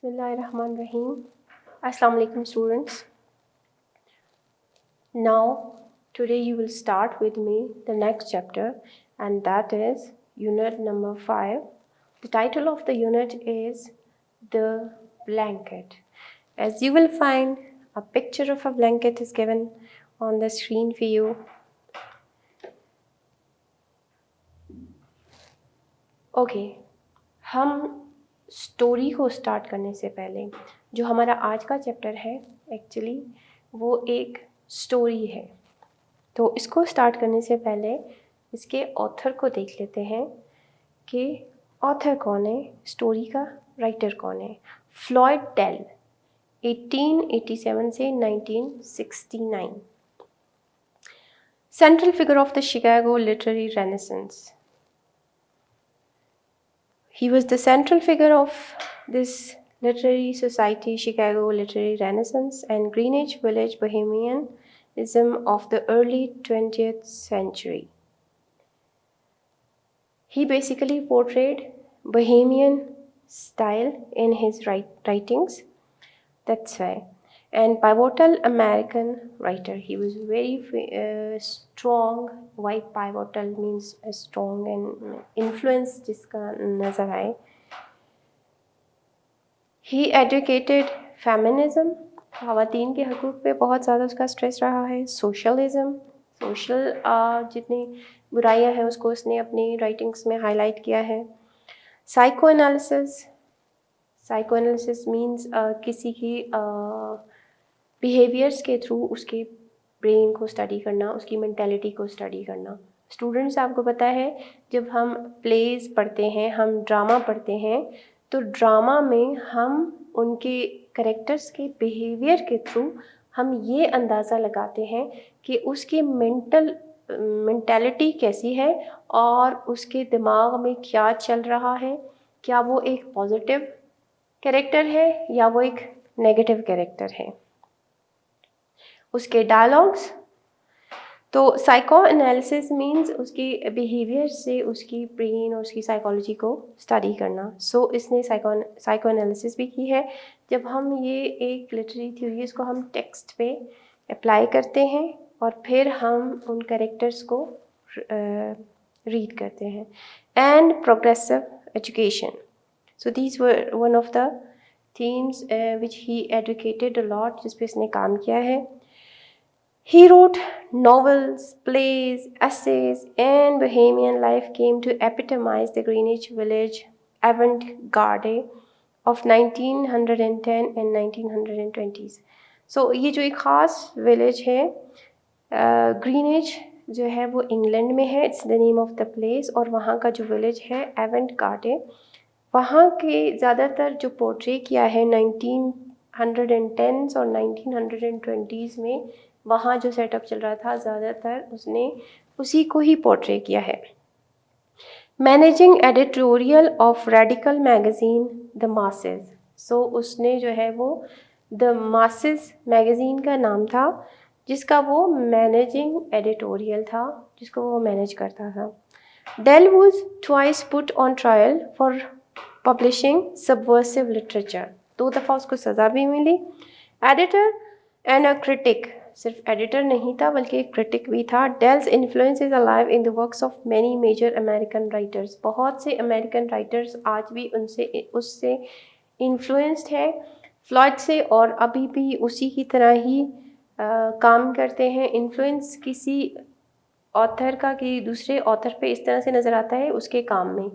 Bismillahirrahmanirrahim. Assalamu alaikum students. Now today you will start with me the next chapter, and that is unit number 5. The title of the unit is The Blanket. As you will find, a picture of a blanket is given on the screen for you. Okay, हम story को start करने से पहले जो हमारा आज का chapter है एक्चुअली वो एक स्टोरी है। तो इसको स्टार्ट करने से पहले इसके ऑथर को देख लेते हैं कि ऑथर कौन है, स्टोरी का राइटर कौन है। फ्लॉयड डेल, 1887 से 1969, central figure of the Chicago literary renaissance. He was the central figure of this literary society, Chicago Literary Renaissance, and Greenwich Village Bohemianism of the early 20th century. He basically portrayed Bohemian style in his writings. That's why. And pivotal American writer. He was very strong. Why pivotal means strong and influence जिसका नजर आए. He advocated feminism. ख़वातीन के हकूक़ पे बहुत ज़्यादा उसका stress रहा है. Socialism. सोशल जितनी बुराइयां हैं उसको उसने अपनी राइटिंग्स में हाईलाइट किया है. साइकोएनालिसिस मीन्स किसी की बिहेवियर्स के थ्रू उसके ब्रेन को स्टडी करना, उसकी मेंटालिटी को स्टडी करना. स्टूडेंट्स, आपको पता है जब हम प्लेज पढ़ते हैं, हम ड्रामा पढ़ते हैं, तो ड्रामा में हम उनके कैरेक्टर्स के बिहेवियर के थ्रू हम ये अंदाज़ा लगाते हैं कि उसकी मेंटालिटी कैसी है और उसके दिमाग में क्या चल रहा है. क्या वो एक पॉजिटिव कैरेक्टर है या वो एक नेगेटिव कैरेक्टर है. उसके डायलॉग्स. तो साइको एनालिसिस मीन्स उसकी बिहेवियर से उसकी ब्रेन और उसकी साइकोलॉजी को स्टडी करना. सो इसने साइको एनालिसिस भी की है. जब हम ये एक लिटरेरी थ्योरीज को हम टेक्स्ट पे अप्लाई करते हैं और फिर हम उन कैरेक्टर्स को रीड करते हैं. And progressive education. So these were one of the themes which he advocated a lot, जिस पे इसने काम किया है. He wrote novels, plays, essays, and Bohemian life came to epitomize the Greenwich Village avant-garde of 1910 and 1920s. So ये जो एक ख़ास विलेज है, ग्रीनिच जो है वो इंग्लैंड में है. It's the name of the place. और वहाँ का जो विलेज है एवेंट-गार्डे, वहाँ के ज़्यादातर जो पोर्ट्रे किया है 1910s और 1920s में, वहाँ जो सेटअप चल रहा था ज़्यादातर उसने उसी को ही पोर्ट्रे किया है. Managing editorial of radical magazine The Masses. So उसने जो है वो द मासेस मैगज़ीन का नाम था जिसका वो मैनेजिंग एडिटोरियल था, जिसको वो मैनेज करता था. Dell was twice put on trial for publishing subversive literature. 2 दफ़ा उसको सज़ा भी मिली. Editor and a critic. सिर्फ एडिटर नहीं था बल्कि एक क्रिटिक भी था. Dell's influence is alive in the works of many major American writers. बहुत से अमेरिकन राइटर्स आज भी उससे इन्फ्लुएंस्ड है, फ्लॉयड से, और अभी भी उसी की तरह ही काम करते हैं. इन्फ्लुएंस किसी ऑथर का कि दूसरे ऑथर पे इस तरह से नज़र आता है उसके काम में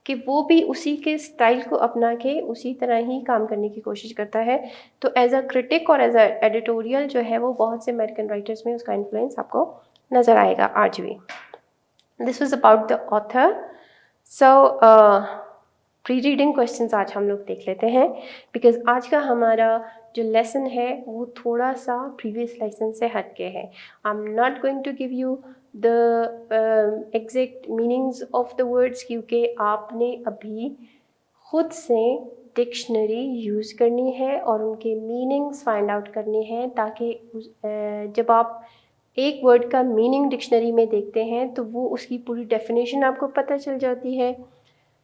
कि वो भी उसी के स्टाइल को अपना के उसी तरह ही काम करने की कोशिश करता है. तो एज अ क्रिटिक और एज अ एडिटोरियल जो है वो बहुत से अमेरिकन राइटर्स में उसका इन्फ्लुएंस आपको नज़र आएगा आज भी. This was about the author. So pre reading questions आज हम लोग देख लेते हैं, बिकॉज आज का हमारा जो लेसन है वो थोड़ा सा प्रीवियस लेसन से हट के है. I am not going to give you the exact meanings of the words, क्योंकि आपने अभी खुद से डिक्शनरी यूज़ करनी है और उनके मीनिंग्स फाइंड आउट करने हैं, ताकि जब आप एक वर्ड का मीनिंग डिक्शनरी में देखते हैं तो वो उसकी पूरी डेफिनेशन आपको पता चल जाती है.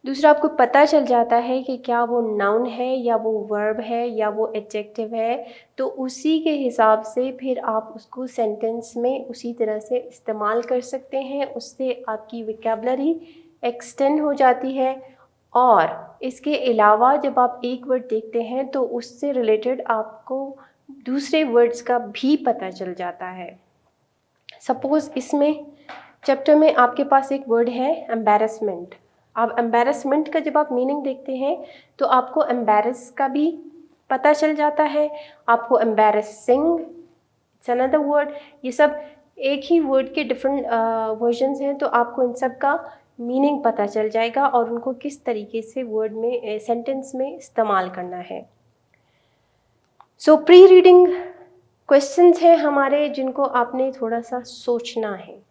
दूसरा, आपको पता चल जाता है कि क्या वो नाउन है या वो वर्ब है या वो एडजेक्टिव है, तो उसी के हिसाब से फिर आप उसको सेंटेंस में उसी तरह से इस्तेमाल कर सकते हैं। उससे आपकी वोकैबुलरी एक्सटेंड हो जाती है। और इसके अलावा जब आप एक वर्ड देखते हैं तो उससे रिलेटेड आपको दूसरे वर्ड्स का भी पता चल जाता है। सपोज़ इसमें चैप्टर में आपके पास एक वर्ड है एम्बैरेसमेंट। अब एम्बैरेसमेंट का जब आप मीनिंग देखते हैं तो आपको एम्बैरेस का भी पता चल जाता है, आपको एम्बैरेसिंग, इट्स अनदर वर्ड। ये सब एक ही वर्ड के डिफरेंट वर्जन्स हैं, तो आपको इन सब का मीनिंग पता चल जाएगा और उनको किस तरीके से वर्ड में सेंटेंस में इस्तेमाल करना है। सो प्री रीडिंग क्वेश्चंस हैं हमारे जिनको आपने थोड़ा सा सोचना है।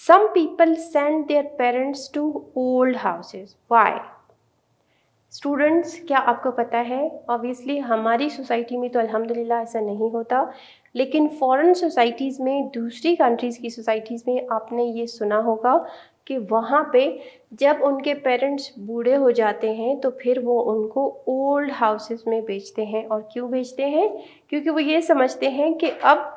Some people send their parents to old houses. Why? Students, क्या आपको पता है? ऑब्वियसली हमारी सोसाइटी में तो अल्हम्दुलिल्लाह ऐसा नहीं होता, लेकिन फॉरेन सोसाइटीज़ में, दूसरी कंट्रीज़ की सोसाइटीज़ में आपने ये सुना होगा कि वहाँ पे जब उनके पेरेंट्स बूढ़े हो जाते हैं तो फिर वो उनको ओल्ड हाउसेस में भेजते हैं। और क्यों भेजते हैं? क्योंकि वो ये समझते हैं कि अब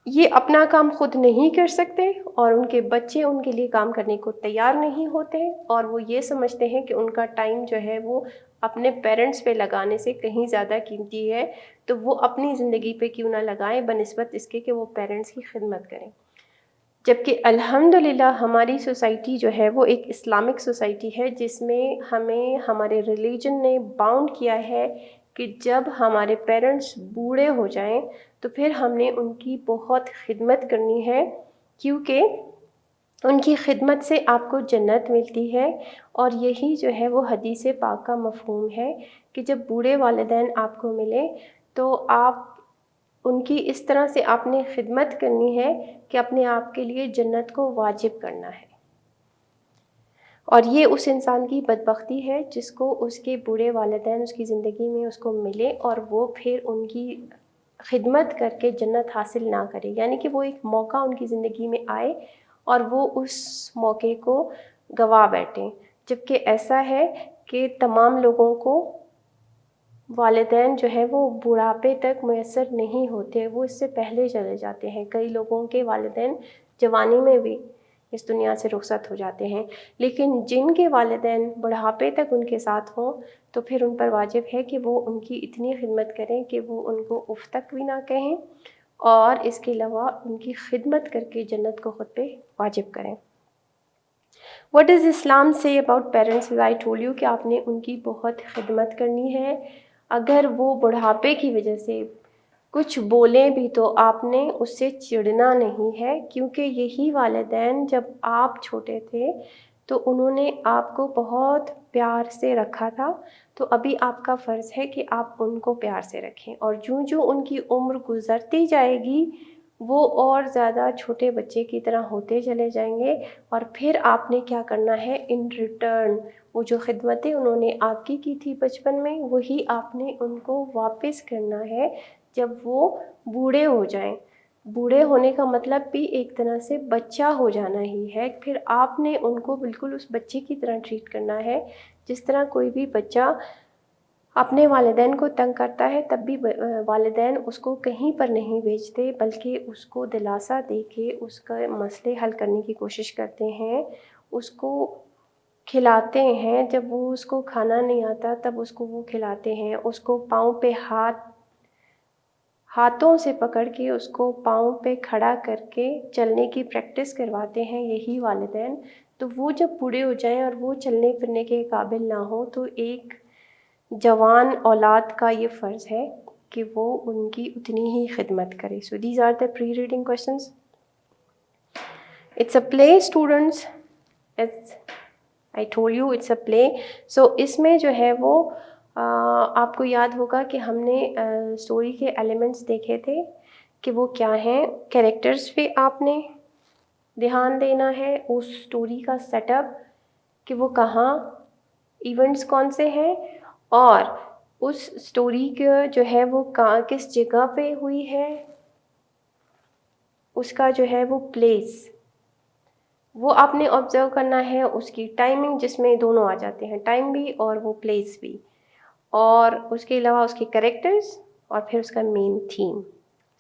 ये अपना काम खुद नहीं कर सकते और उनके बच्चे उनके लिए काम करने को तैयार नहीं होते, और वो ये समझते हैं कि उनका टाइम जो है वो अपने पेरेंट्स पे लगाने से कहीं ज़्यादा कीमती है, तो वो अपनी ज़िंदगी पे क्यों ना लगाएं बनिस्बत इसके कि वो पेरेंट्स की खिदमत करें। जबकि अल्हम्दुलिल्लाह हमारी सोसाइटी जो है वो एक इस्लामिक सोसाइटी है, जिसमें हमें हमारे रिलीजन ने बाउंड किया है कि जब हमारे पेरेंट्स बूढ़े हो जाएं तो फिर हमने उनकी बहुत खिदमत करनी है, क्योंकि उनकी खिदमत से आपको जन्नत मिलती है। और यही जो है वो हदीस पाक का मफ़हूम है कि जब बूढ़े वालिदैन आपको मिले तो आप उनकी इस तरह से आपने खिदमत करनी है कि अपने आप के लिए जन्नत को वाजिब करना है। और ये उस इंसान की बदबख्ती है जिसको उसके बूढ़े वालिदैन उसकी ज़िंदगी में उसको मिले और वो फिर उनकी खिदमत करके जन्नत हासिल ना करे, यानी कि वो एक मौका उनकी ज़िंदगी में आए और वो उस मौके को गवा बैठें। जबकि ऐसा है कि तमाम लोगों को वालिदैन जो है वो बुढ़ापे तक मुयस्सर नहीं होते, वो इससे पहले चले जाते हैं। कई लोगों के वालिदैन जवानी में भी इस दुनिया से रुखसत हो जाते हैं, लेकिन जिनके वालिदैन बुढ़ापे तक उनके साथ हों तो फिर उन पर वाजिब है कि वो उनकी इतनी खिदमत करें कि वो उनको उफ़ तक भी ना कहें, और इसके अलावा उनकी खिदमत करके जन्नत को ख़ुद पे वाजिब करें। What does Islam say about parents? I told you कि आपने उनकी बहुत खिदमत करनी है। अगर वो बुढ़ापे की वजह से कुछ बोलें भी तो आपने उससे चिढ़ना नहीं है, क्योंकि यही वालिदैन जब आप छोटे थे तो उन्होंने आपको बहुत प्यार से रखा था, तो अभी आपका फ़र्ज़ है कि आप उनको प्यार से रखें। और जो उनकी उम्र गुज़रती जाएगी वो और ज़्यादा छोटे बच्चे की तरह होते चले जाएंगे, और फिर आपने क्या करना है, इन रिटर्न वो जो खिदमतें उन्होंने आपकी की थी बचपन में वही आपने उनको वापस करना है जब वो बूढ़े हो जाएं। बूढ़े होने का मतलब भी एक तरह से बच्चा हो जाना ही है। फिर आपने उनको बिल्कुल उस बच्चे की तरह ट्रीट करना है, जिस तरह कोई भी बच्चा अपने वालिदैन को तंग करता है तब भी वालिदैन उसको कहीं पर नहीं भेजते, बल्कि उसको दिलासा दे के उसका मसले हल करने की कोशिश करते हैं, उसको खिलाते हैं। जब वो उसको खाना नहीं आता तब उसको वो खिलाते हैं, उसको पाँव पे हाथों से पकड़ के उसको पाँव पे खड़ा करके चलने की प्रैक्टिस करवाते हैं यही वालिदैन। तो वो जब बूढ़े हो जाएं और वो चलने फिरने के काबिल ना हो तो एक जवान औलाद का ये फ़र्ज़ है कि वो उनकी उतनी ही खिदमत करे। So these are the pre reading questions. It's a play students, as I told you it's a play. So इसमें जो है वो आपको याद होगा कि हमने स्टोरी के एलिमेंट्स देखे थे कि वो क्या हैं। कैरेक्टर्स पे आपने ध्यान देना है, उस स्टोरी का सेटअप कि वो कहाँ, इवेंट्स कौन से हैं, और उस स्टोरी का जो है वो कहाँ किस जगह पे हुई है, उसका जो है वो प्लेस, वो आपने ऑब्जर्व करना है उसकी टाइमिंग, जिसमें दोनों आ जाते हैं, टाइम भी और वो प्लेस भी, और उसके अलावा उसके कैरेक्टर्स और फिर उसका main theme.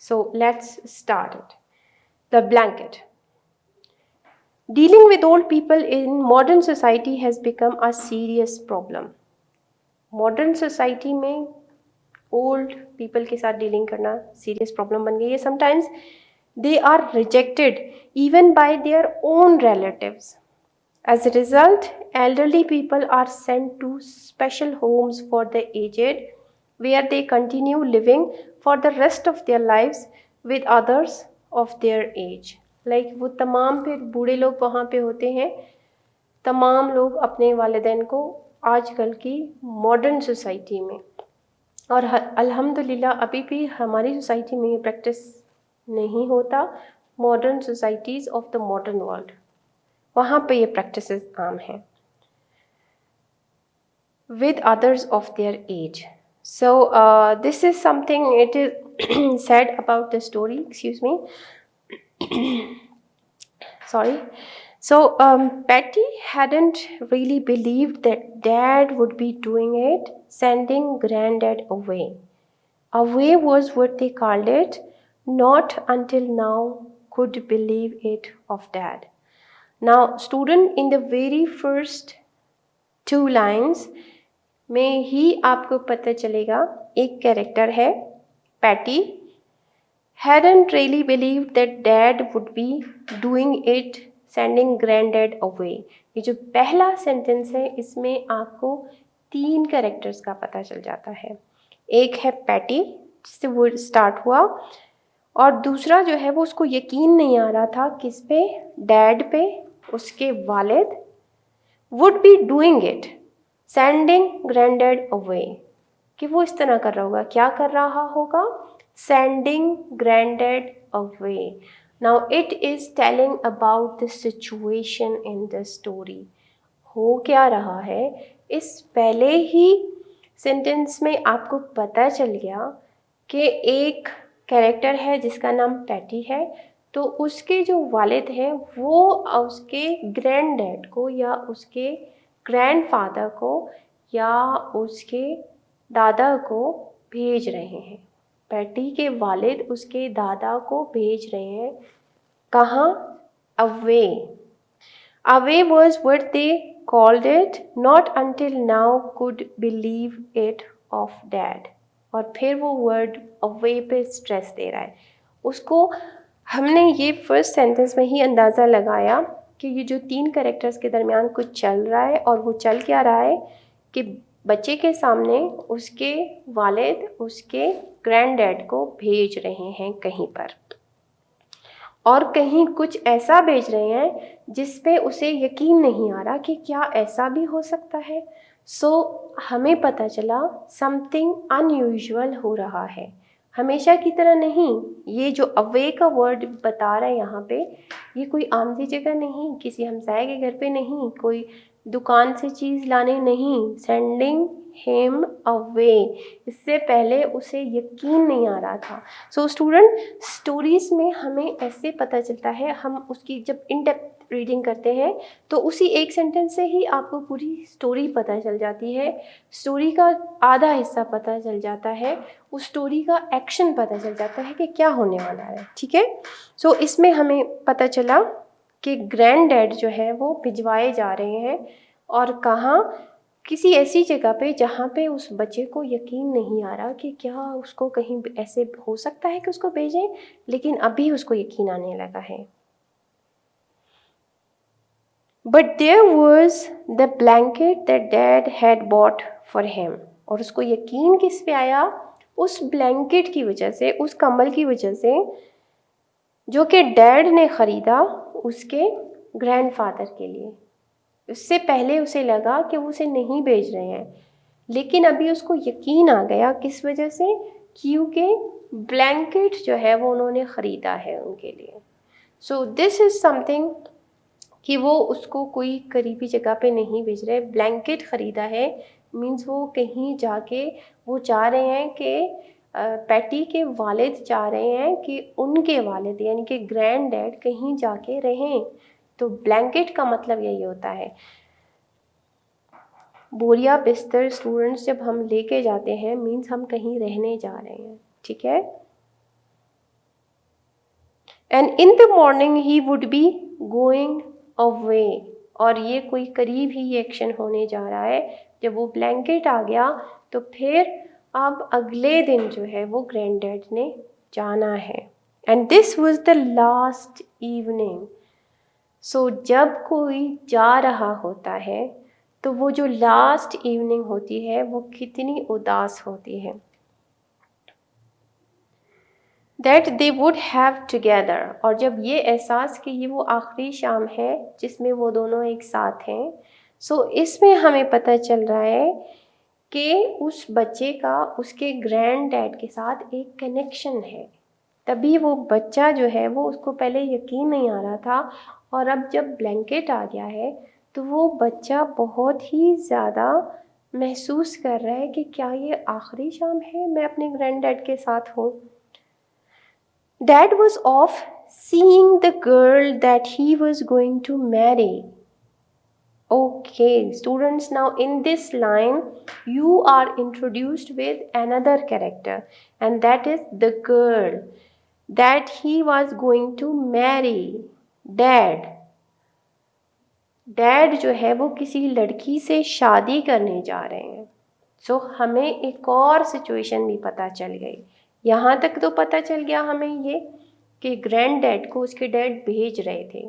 So let's start it. The blanket. Dealing with old people in modern society has become a serious problem. Modern society में ओल्ड पीपल के साथ डीलिंग करना सीरियस प्रॉब्लम बन गई है। Sometimes they are rejected even by their own relatives. As a result, elderly people are sent to special homes for the aged, where they continue living for the rest of their lives with others of their age. Like वो तमाम फिर बूढ़े लोग वहाँ पे होते हैं, तमाम लोग अपने वालिदैन को आजकल की मॉडर्न सोसाइटी में, और अल्हम्दुलिल्लाह अभी भी हमारी सोसाइटी में ये प्रैक्टिस नहीं होता, modern societies of the modern world, वहाँ पे ये प्रैक्टिसेस आम हैं, with others of their age. So this is something it is said about the story, excuse me. Sorry. So Patty hadn't really believed that Dad would be doing it, sending Granddad away. Away was what they called it. Not until now could believe it of Dad. Now, student, in the very first 2 lines में ही आपको पता चलेगा, एक character है patty, hadn't really believed that dad would be doing it, sending granddad away. ये जो पहला sentence है इसमें आपको 3 कैरेक्टर्स का पता चल जाता है। एक है पैटी जिससे वो स्टार्ट हुआ, और दूसरा जो है वो उसको यकीन नहीं आ रहा था किस पे, डैड पे, उसके वालिद, would be doing it, sending granddad away, कि वो इस तरह कर रहा होगा, क्या कर रहा होगा, sending granddad away. Now it is telling about the situation in the story. हो क्या रहा है, इस पहले ही सेंटेंस में आपको पता चल गया कि एक कैरेक्टर है जिसका नाम पैटी है, तो उसके जो वालिद हैं वो उसके ग्रैंड डैड को या उसके ग्रैंडफादर को या उसके दादा को भेज रहे हैं। पैटी के वालिद उसके दादा को भेज रहे हैं, कहाँ, away. Away was what they called it, not until now could believe it of dad. और फिर वो वर्ड अवे पे स्ट्रेस दे रहा है उसको। हमने ये फर्स्ट सेंटेंस में ही अंदाज़ा लगाया कि ये जो 3 कैरेक्टर्स के दरमियान कुछ चल रहा है, और वो चल क्या रहा है कि बच्चे के सामने उसके वालिद उसके ग्रैंड डैड को भेज रहे हैं कहीं पर, और कहीं कुछ ऐसा भेज रहे हैं जिस पे उसे यकीन नहीं आ रहा कि क्या ऐसा भी हो सकता है। सो हमें पता चला समथिंग अनयूजुअल हो रहा है, हमेशा की तरह नहीं। ये जो अवे का वर्ड बता रहा है यहाँ पे, ये कोई आम सी जगह नहीं, किसी हमसाये के घर पे नहीं, कोई दुकान से चीज़ लाने नहीं, सेंडिंग हिम अवे। इससे पहले उसे यकीन नहीं आ रहा था। सो स्टूडेंट, स्टोरीज़ में हमें ऐसे पता चलता है, हम उसकी जब इन डेप्थ रीडिंग करते हैं तो उसी एक सेंटेंस से ही आपको पूरी स्टोरी पता चल जाती है, स्टोरी का आधा हिस्सा पता चल जाता है, उस स्टोरी का एक्शन पता चल जाता है कि क्या होने वाला है। ठीक है, सो इसमें हमें पता चला कि ग्रैंड डैड जो है वो भिजवाए जा रहे हैं, और कहाँ, किसी ऐसी जगह पे जहाँ पे उस बच्चे को यकीन नहीं आ रहा कि क्या उसको कहीं ऐसे हो सकता है कि उसको भेजें, लेकिन अभी उसको यकीन आने लगा है। But there was the blanket that Dad had bought for him. और उसको यकीन किस पे आया, उस ब्लैंकेट की वजह से, उस कंबल की वजह से जो कि डैड ने ख़रीदा उसके ग्रैंडफादर के लिए। उससे पहले उसे लगा कि वो उसे नहीं भेज रहे हैं, लेकिन अभी उसको यकीन आ गया, किस वजह से, क्योंकि ब्लैंकेट जो है वो उन्होंने ख़रीदा है उनके लिए। सो दिस इज़ समथिंग कि वो उसको कोई करीबी जगह पे नहीं भेज रहे, ब्लैंकेट ख़रीदा है मीन्स वो कहीं जाके, वो चाह रहे हैं कि पैटी के वालिद चाह रहे हैं कि उनके वालिद यानी कि ग्रैंड डैड कहीं जाके रहें, तो ब्लैंकेट का मतलब यही होता है। बोरिया बिस्तर स्टूडेंट्स जब हम लेके जाते हैं मीन्स हम कहीं रहने जा रहे हैं, ठीक है। And in the morning he would be going away, और ये कोई करीब ही एक्शन होने जा रहा है। जब वो ब्लैंकेट आ गया तो फिर अब अगले दिन जो है वो ग्रैंड डैड ने जाना है। And this was the last evening. So जब कोई जा रहा होता है तो वो जो लास्ट इवनिंग होती है वो कितनी उदास होती है। That they would have together, और जब ये एहसास कि ये वो आखिरी शाम है जिसमें वो दोनों एक साथ हैं, सो इसमें हमें पता चल रहा है कि उस बच्चे का उसके ग्रैंड डैड के साथ एक कनेक्शन है। तभी वो बच्चा जो है वो उसको पहले यकीन नहीं आ रहा था, और अब जब ब्लैंकेट आ गया है तो वो बच्चा बहुत ही ज़्यादा महसूस कर रहा है कि क्या ये आखिरी शाम है, मैं अपने ग्रैंड डैड के साथ हूँ। Dad was off seeing the girl that he was going to marry. Okay, students, now in this line you are introduced with another character, and that is the girl that he was going to marry. Dad जो है वो किसी लड़की से शादी करने जा रहे हैं। सो हमें एक और सिचुएशन भी पता चल गई। यहाँ तक तो पता चल गया हमें ये कि ग्रैंड डैड को उसके डैड भेज रहे थे,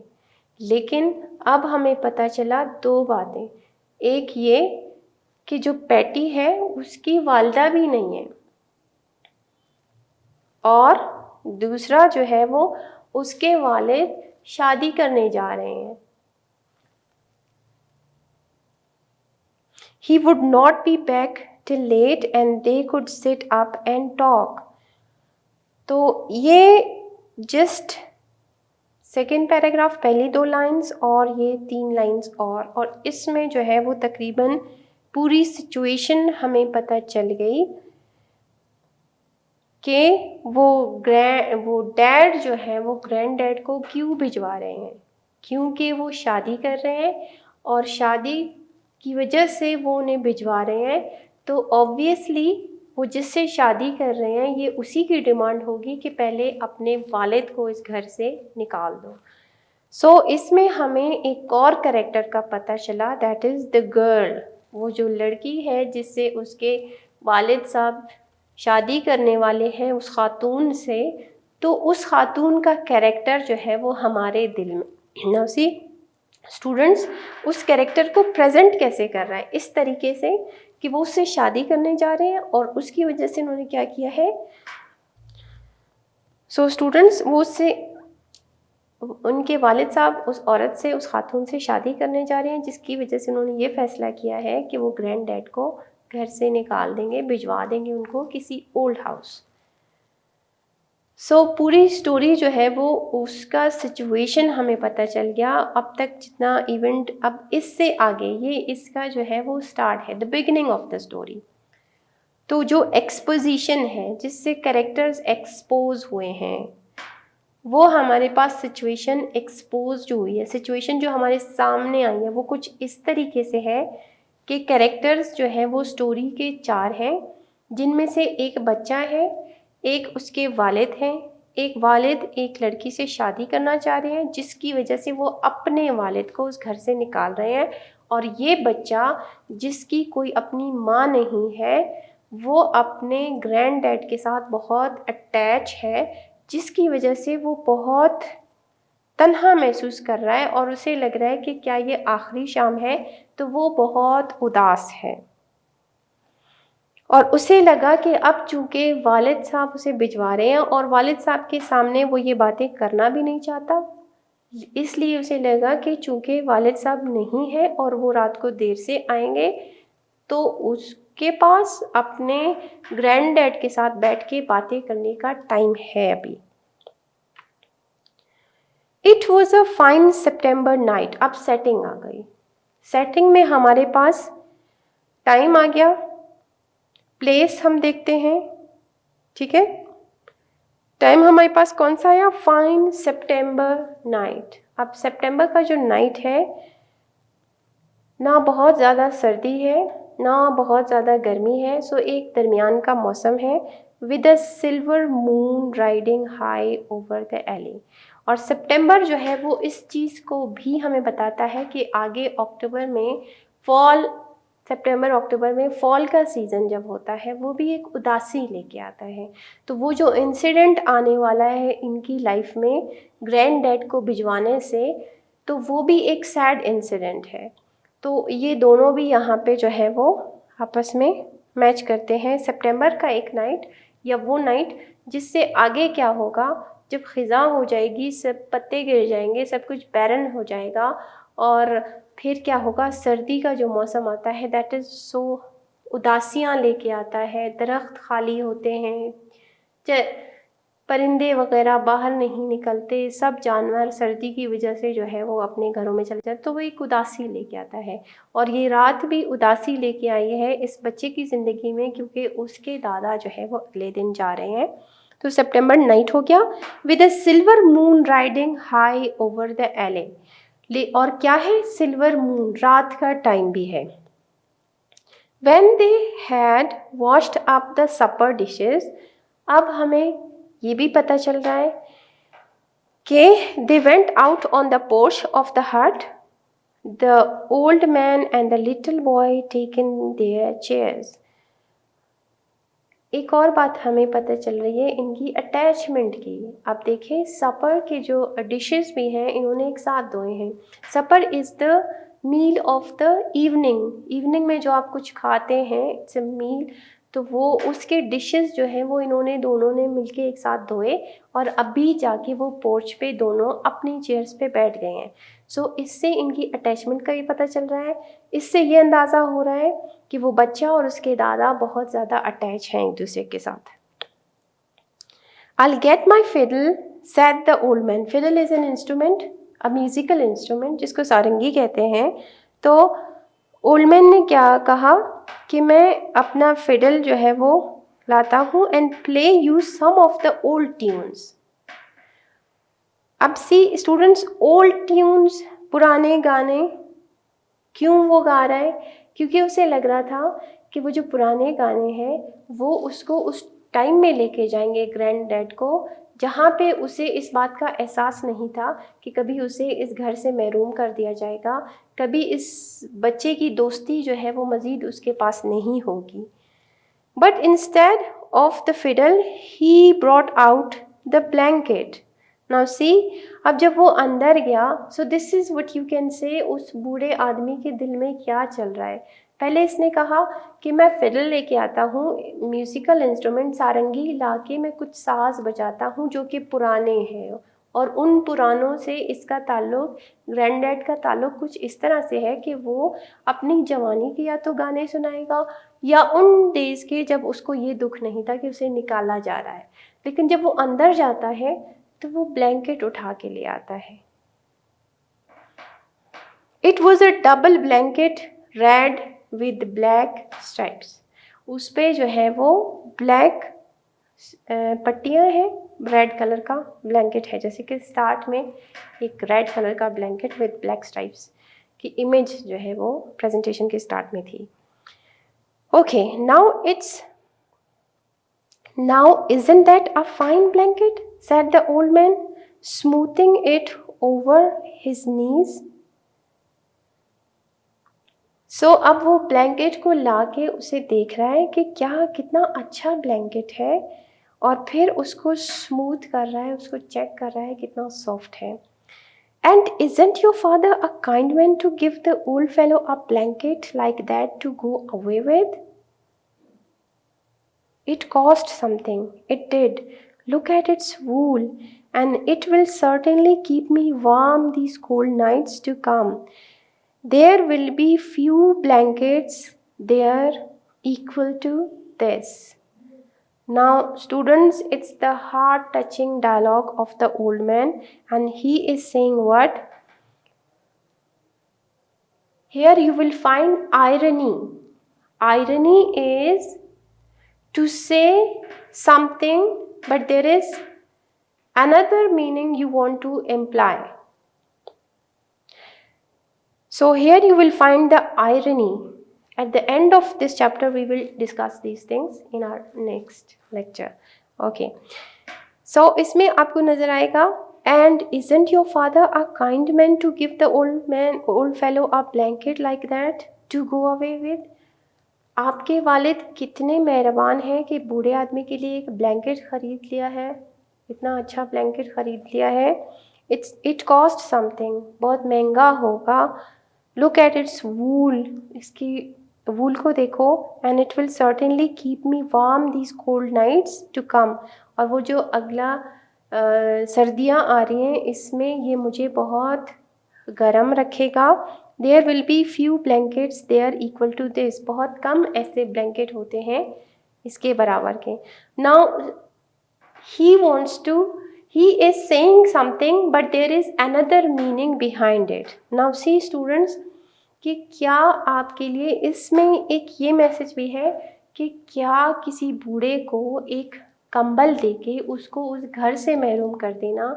लेकिन अब हमें पता चला दो बातें। एक ये कि जो पैटी है उसकी वालदा भी नहीं है, और दूसरा जो है वो उसके वालिद शादी करने जा रहे हैं। He would not be back till late and they could sit up and talk. तो ये जस्ट सेकेंड पैराग्राफ, पहली दो लाइंस और ये 3 लाइंस और इसमें जो है वो तकरीबन पूरी सिचुएशन हमें पता चल गई कि वो डैड जो है वो ग्रैंड डैड को क्यों भिजवा रहे हैं। क्योंकि वो शादी कर रहे हैं और शादी की वजह से वो उन्हें भिजवा रहे हैं। तो ऑब्वियसली वो जिससे शादी कर रहे हैं ये उसी की डिमांड होगी कि पहले अपने वालिद को इस घर से निकाल दो। सो इसमें हमें एक और कैरेक्टर का पता चला, दैट इज़ द गर्ल। वो जो लड़की है जिससे उसके वालिद साहब शादी करने वाले हैं उस खातून से, तो उस खातून का कैरेक्टर जो है वो हमारे दिल में ना सी स्टूडेंट्स उस कैरेक्टर को प्रेजेंट कैसे कर रहा है, इस तरीके से कि वो उससे शादी करने जा रहे हैं और उसकी वजह से उन्होंने क्या किया है। सो स्टूडेंट्स वो उससे उनके वालिद साहब उस औरत से, उस खातून से शादी करने जा रहे हैं, जिसकी वजह से उन्होंने ये फैसला किया है कि वो ग्रैंड डैड को घर से निकाल देंगे, भिजवा देंगे उनको किसी ओल्ड हाउस। सो पूरी स्टोरी जो है वो उसका सिचुएशन हमें पता चल गया। अब तक जितना इवेंट, अब इससे आगे ये इसका जो है वो स्टार्ट है, the beginning of the story. तो जो एक्सपोजिशन है जिससे कैरेक्टर्स एक्सपोज हुए हैं वो हमारे पास सिचुएशन एक्सपोज जो हुई है, सिचुएशन जो हमारे सामने आई है वो कुछ इस तरीके से है कि कैरेक्टर्स जो है वो स्टोरी के 4 हैं, जिनमें से एक बच्चा है, एक उसके वालिद हैं, एक वालिद एक लड़की से शादी करना चाह रहे हैं जिसकी वजह से वो अपने वालिद को उस घर से निकाल रहे हैं, और ये बच्चा जिसकी कोई अपनी माँ नहीं है वो अपने ग्रैंड डैड के साथ बहुत अटैच है, जिसकी वजह से वो बहुत तन्हा महसूस कर रहा है और उसे लग रहा है कि क्या ये आखिरी शाम है, तो वो बहुत उदास है। और उसे लगा कि अब चूँकि वालिद साहब उसे भिजवा रहे हैं और वालिद साहब के सामने वो ये बातें करना भी नहीं चाहता, इसलिए उसे लगा कि चूँकि वालिद साहब नहीं है और वो रात को देर से आएंगे तो उसके पास अपने ग्रैंड डैड के साथ बैठ के बातें करने का टाइम है अभी। It was a fine September night. अब सेटिंग आ गई। सेटिंग में हमारे पास टाइम आ गया, प्लेस हम देखते हैं, ठीक है। टाइम हमारे पास कौन सा आया, फाइन सितंबर नाइट। अब सितंबर का जो नाइट है, ना बहुत ज़्यादा सर्दी है ना बहुत ज़्यादा गर्मी है, सो एक दरमियान का मौसम है, with a silver moon riding high over the alley. और सितंबर जो है वो इस चीज़ को भी हमें बताता है कि आगे अक्टूबर में फॉल, सितंबर अक्टूबर में फॉल का सीज़न जब होता है वो भी एक उदासी लेके आता है। तो वो जो इंसिडेंट आने वाला है इनकी लाइफ में ग्रैंड डैड को भिजवाने से, तो वो भी एक सैड इंसिडेंट है। तो ये दोनों भी यहाँ पे जो है वो आपस में मैच करते हैं। सितंबर का एक नाइट या वो नाइट जिससे आगे क्या होगा, जब ख़िज़ा हो जाएगी, सब पत्ते गिर जाएंगे, सब कुछ बैरन हो जाएगा, और फिर क्या होगा, सर्दी का जो मौसम आता है दैट इज़ सो उदासियाँ लेके आता है, दरख्त खाली होते हैं, परिंदे वगैरह बाहर नहीं निकलते, सब जानवर सर्दी की वजह से जो है वो अपने घरों में चले जाते, तो वो एक उदासी लेके आता है। और ये रात भी उदासी लेके आई है इस बच्चे की ज़िंदगी में, क्योंकि उसके दादा जो है वो अगले दिन जा रहे हैं। तो सितंबर नाइट हो गया, with a silver moon riding high over the एले। और क्या है, सिल्वर मून, रात का टाइम भी है। When they had washed up the supper dishes, अब हमें ये भी पता चल रहा है कि they went out on the porch of the hut, the old man and the little boy taken their chairs। एक और बात हमें पता चल रही है इनकी अटैचमेंट की। आप देखें, सपर के जो डिशेस भी हैं इन्होंने एक साथ धोए हैं। Supper is the meal of the evening, evening में जो आप कुछ खाते हैं इट्स अ मील, तो वो उसके डिशेस जो हैं वो इन्होंने दोनों ने मिलके एक साथ धोए, और अभी जाके वो पोर्च पे दोनों अपनी चेयर्स पे बैठ गए हैं। सो इससे इनकी अटैचमेंट का भी पता चल रहा है। इससे ये अंदाज़ा हो रहा है कि वो बच्चा और उसके दादा बहुत ज़्यादा अटैच हैं एक दूसरे के साथ। I'll get my fiddle, said the old man। Fiddle is an instrument, a musical instrument, जिसको सारंगी कहते हैं। तो ओल्ड मैन ने क्या कहा कि मैं अपना फिडल जो है वो लाता हूँ and play you some of the old tunes. अब सी स्टूडेंट्स, ओल्ड ट्यून्स, पुराने गाने, क्यों वो गा रहा है? क्योंकि उसे लग रहा था कि वो जो पुराने गाने हैं वो उसको उस टाइम में लेके जाएंगे ग्रैंड डैड को, जहाँ पे उसे इस बात का एहसास नहीं था कि कभी उसे इस घर से महरूम कर दिया जाएगा, कभी इस बच्चे की दोस्ती जो है वो मज़ीद उसके पास नहीं होगी। But instead of the fiddle he brought out the blanket. Now see, अब जब वो अंदर गया, so this is what you can say उस बूढ़े आदमी के दिल में क्या चल रहा है। पहले इसने कहा कि मैं फिडल लेके आता हूँ, म्यूज़िकल इंस्ट्रूमेंट, सारंगी ला के मैं कुछ साज बजाता हूँ जो कि पुराने हैं, और उन पुरानों से इसका ताल्लुक़, ग्रैंडडैड का ताल्लुक़ कुछ इस तरह से है कि वो अपनी जवानी के या तो गाने सुनाएगा या उन डेज़ के जब उसको ये दुख नहीं था कि उसे निकाला जा रहा है। लेकिन जब वो अंदर जाता है तो वो ब्लैंकेट उठा के ले आता है। It was a double blanket, read with black stripes. उस पे जो है वो ब्लैक पट्टियाँ हैं, रेड कलर का ब्लैंकेट है, जैसे कि स्टार्ट में एक रेड कलर का ब्लैंकेट विद ब्लैक स्ट्राइप्स की इमेज जो है वो प्रेजेंटेशन के स्टार्ट में थी। Okay, Now isn't that a fine blanket? said the old man, smoothing it over his knees. So अब वो ब्लैंकेट को लाके उसे देख रहा है कि क्या कितना अच्छा ब्लैंकेट है, और फिर उसको स्मूथ कर रहा है, उसको चेक कर रहा है कितना सॉफ्ट है। And isn't your father a kind man to give the old fellow a blanket like that to go away with? It cost something, it did. Look at its wool, and it will certainly keep me warm these cold nights to come. There will be few blankets there equal to this. Now, students, it's the heart-touching dialogue of the old man, and he is saying what? Here you will find irony. Irony is to say something, but there is another meaning you want to imply. So here you will find the irony. At the end of this chapter we will discuss these things in our next lecture. Okay, so इसमें आपको नजर आएगा, and isn't your father a kind man to give the old fellow a blanket like that to go away with? आपके वालिद कितने मेहरबान हैं कि बूढ़े आदमी के लिए एक ब्लैंकेट ख़रीद लिया है, इतना अच्छा ब्लैंकेट ख़रीद लिया है. इट कॉस्ट समथिंग, बहुत महंगा होगा. लुक एट इट्स वूल, इसकी वूल को देखो. And it will certainly keep me warm these cold nights to come. और वो जो अगला सर्दियाँ आ रही हैं इसमें ये मुझे बहुत गर्म रखेगा. There will be few blankets there equal to this, बहुत कम ऐसे ब्लैंकेट होते हैं इसके बराबर के. Now he wants to, he is saying something but there is another meaning behind it. Now see students कि क्या आपके लिए इसमें एक ये मैसेज भी है कि क्या किसी बूढ़े को एक कंबल देके उसको उस घर से महरूम कर देना,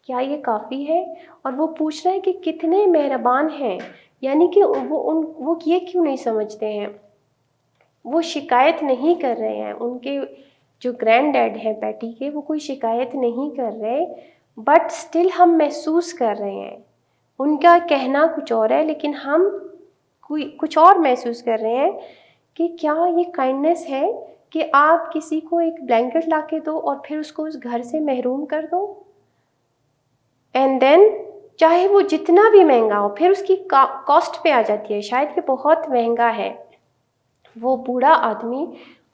क्या ये काफ़ी है? और वो पूछ रहा है कि कितने मेहरबान हैं, यानी कि वो ये क्यों नहीं समझते हैं, वो शिकायत नहीं कर रहे हैं. उनके जो ग्रैंड डैड हैं पैटी के, वो कोई शिकायत नहीं कर रहे, बट स्टिल हम महसूस कर रहे हैं. उनका कहना कुछ और है लेकिन हम कुछ और महसूस कर रहे हैं कि क्या ये काइंडनेस है कि आप किसी को एक ब्लैंकेट ला के दो और फिर उसको उस घर से महरूम कर दो. एंड देन चाहे वो जितना भी महंगा हो, फिर उसकी कॉस्ट पे आ जाती है, शायद कि बहुत महंगा है. वो बूढ़ा आदमी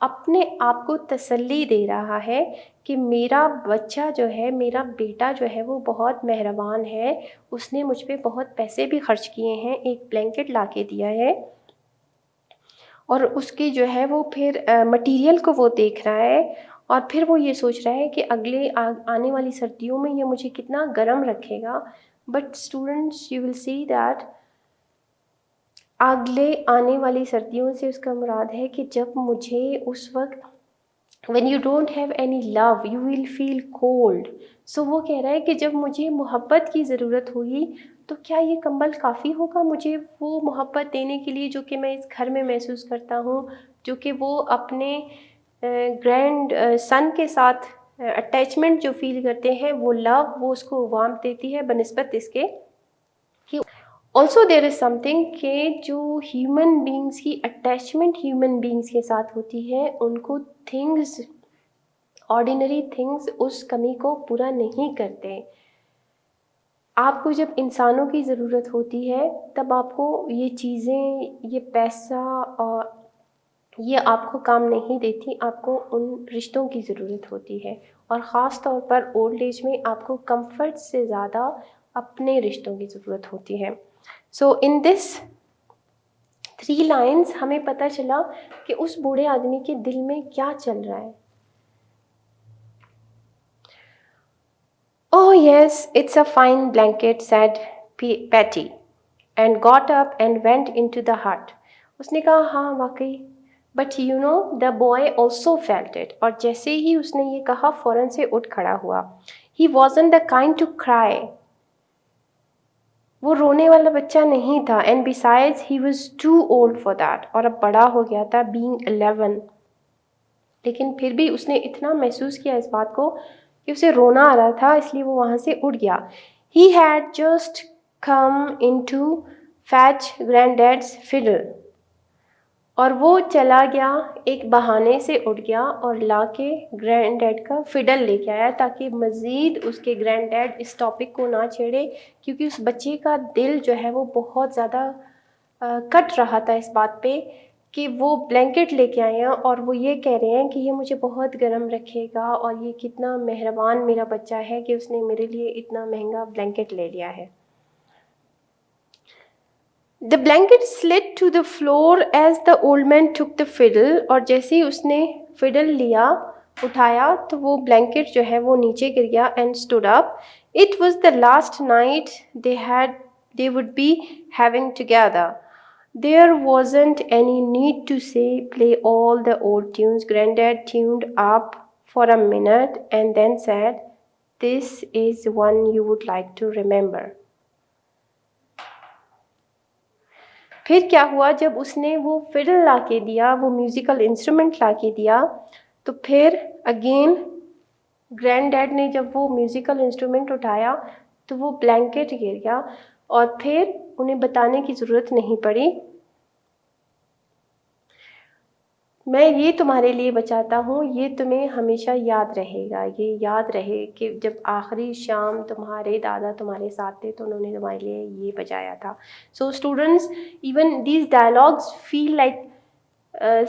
अपने आप को तसल्ली दे रहा है कि मेरा बच्चा जो है, मेरा बेटा जो है वो बहुत मेहरबान है, उसने मुझ पे बहुत पैसे भी खर्च किए हैं, एक ब्लैंकेट ला के दिया है. और उसकी जो है वो फिर मटेरियल को वो देख रहा है और फिर वो ये सोच रहा है कि अगले आने वाली सर्दियों में ये मुझे कितना गर्म रखेगा. But students you will see that अगले आने वाली सर्दियों से उसका मुराद है कि जब मुझे उस वक्त when you don't have any love you will feel cold. So वो कह रहा है कि जब मुझे मोहब्बत की ज़रूरत होगी तो क्या ये कंबल काफ़ी होगा मुझे वो मोहब्बत देने के लिए जो कि मैं इस घर में महसूस करता हूँ, जो कि वो अपने ग्रैंड सन के साथ अटैचमेंट जो फील करते हैं, वो लव वो उसको वार्मथ देती है बनिस्बत इसके कि ऑल्सो देयर इज़ समथिंग कि जो ह्यूमन बींग्स की अटैचमेंट ह्यूमन बींग्स के साथ होती है, उनको थिंग्स, ऑर्डिनरी थिंग्स उस कमी को पूरा नहीं करते. आपको जब इंसानों की ज़रूरत होती है तब आपको ये चीज़ें, ये पैसा और ये आपको काम नहीं देती, आपको उन रिश्तों की ज़रूरत होती है. और ख़ास तौर पर ओल्ड एज में आपको कंफर्ट से ज़्यादा अपने रिश्तों की ज़रूरत होती है. सो इन दिस 3 लाइन्स हमें पता चला कि उस बूढ़े आदमी के दिल में क्या चल रहा है. Oh yes, it's a fine blanket, said Patty, and got up and went into the hut. उसने कहा हाँ वाकई. But you know, the boy also felt it. और जैसे ही उसने ये कहा फ़ौरन से उठ खड़ा हुआ. He wasn't the kind to cry. वो रोने वाला बच्चा नहीं था. And besides, he was too old for that. और अब बड़ा हो गया था, being 11. लेकिन फिर भी उसने इतना महसूस किया इस बात को कि उसे रोना आ रहा था, इसलिए वो वहाँ से उठ गया. He had just come in to fetch granddad's fiddle. और वो चला गया, एक बहाने से उठ गया और लाके ग्रैंड-डैड का फिडल लेके आया ताकि मज़ीद उसके ग्रैंड-डैड इस टॉपिक को ना छेड़े, क्योंकि उस बच्चे का दिल जो है वो बहुत ज़्यादा कट रहा था इस बात पे कि वो ब्लैंकेट लेके आए हैं और वो ये कह रहे हैं कि ये मुझे बहुत गर्म रखेगा और ये कितना मेहरबान मेरा बच्चा है कि उसने मेरे लिए इतना महंगा ब्लैंकेट ले लिया है. The blanket slid to the floor as the old man took the fiddle. और जैसे ही उसने फिडल लिया, उठाया, तो वो ब्लैंकेट जो है वो नीचे गिर गया and stood up. It was the last night they would be having together. There wasn't any need to say play all the old tunes. Granddad tuned up for a minute and then said, "This is one you would like to remember." फिर क्या हुआ, जब उसने वो fiddle ला के दिया, वो musical instrument ला के दिया, तो फिर अगेन ग्रैंड डैड ने जब वो म्यूज़िकल इंस्ट्रूमेंट उठाया तो वो ब्लैंकेट गिर गया, और फिर उन्हें बताने की ज़रूरत नहीं पड़ी, मैं ये तुम्हारे लिए बचाता हूँ, ये तुम्हें हमेशा याद रहेगा। ये याद रहे कि जब आखिरी शाम तुम्हारे दादा तुम्हारे साथ थे तो उन्होंने तुम्हारे लिए ये बचाया था। So students, even these dialogues feel like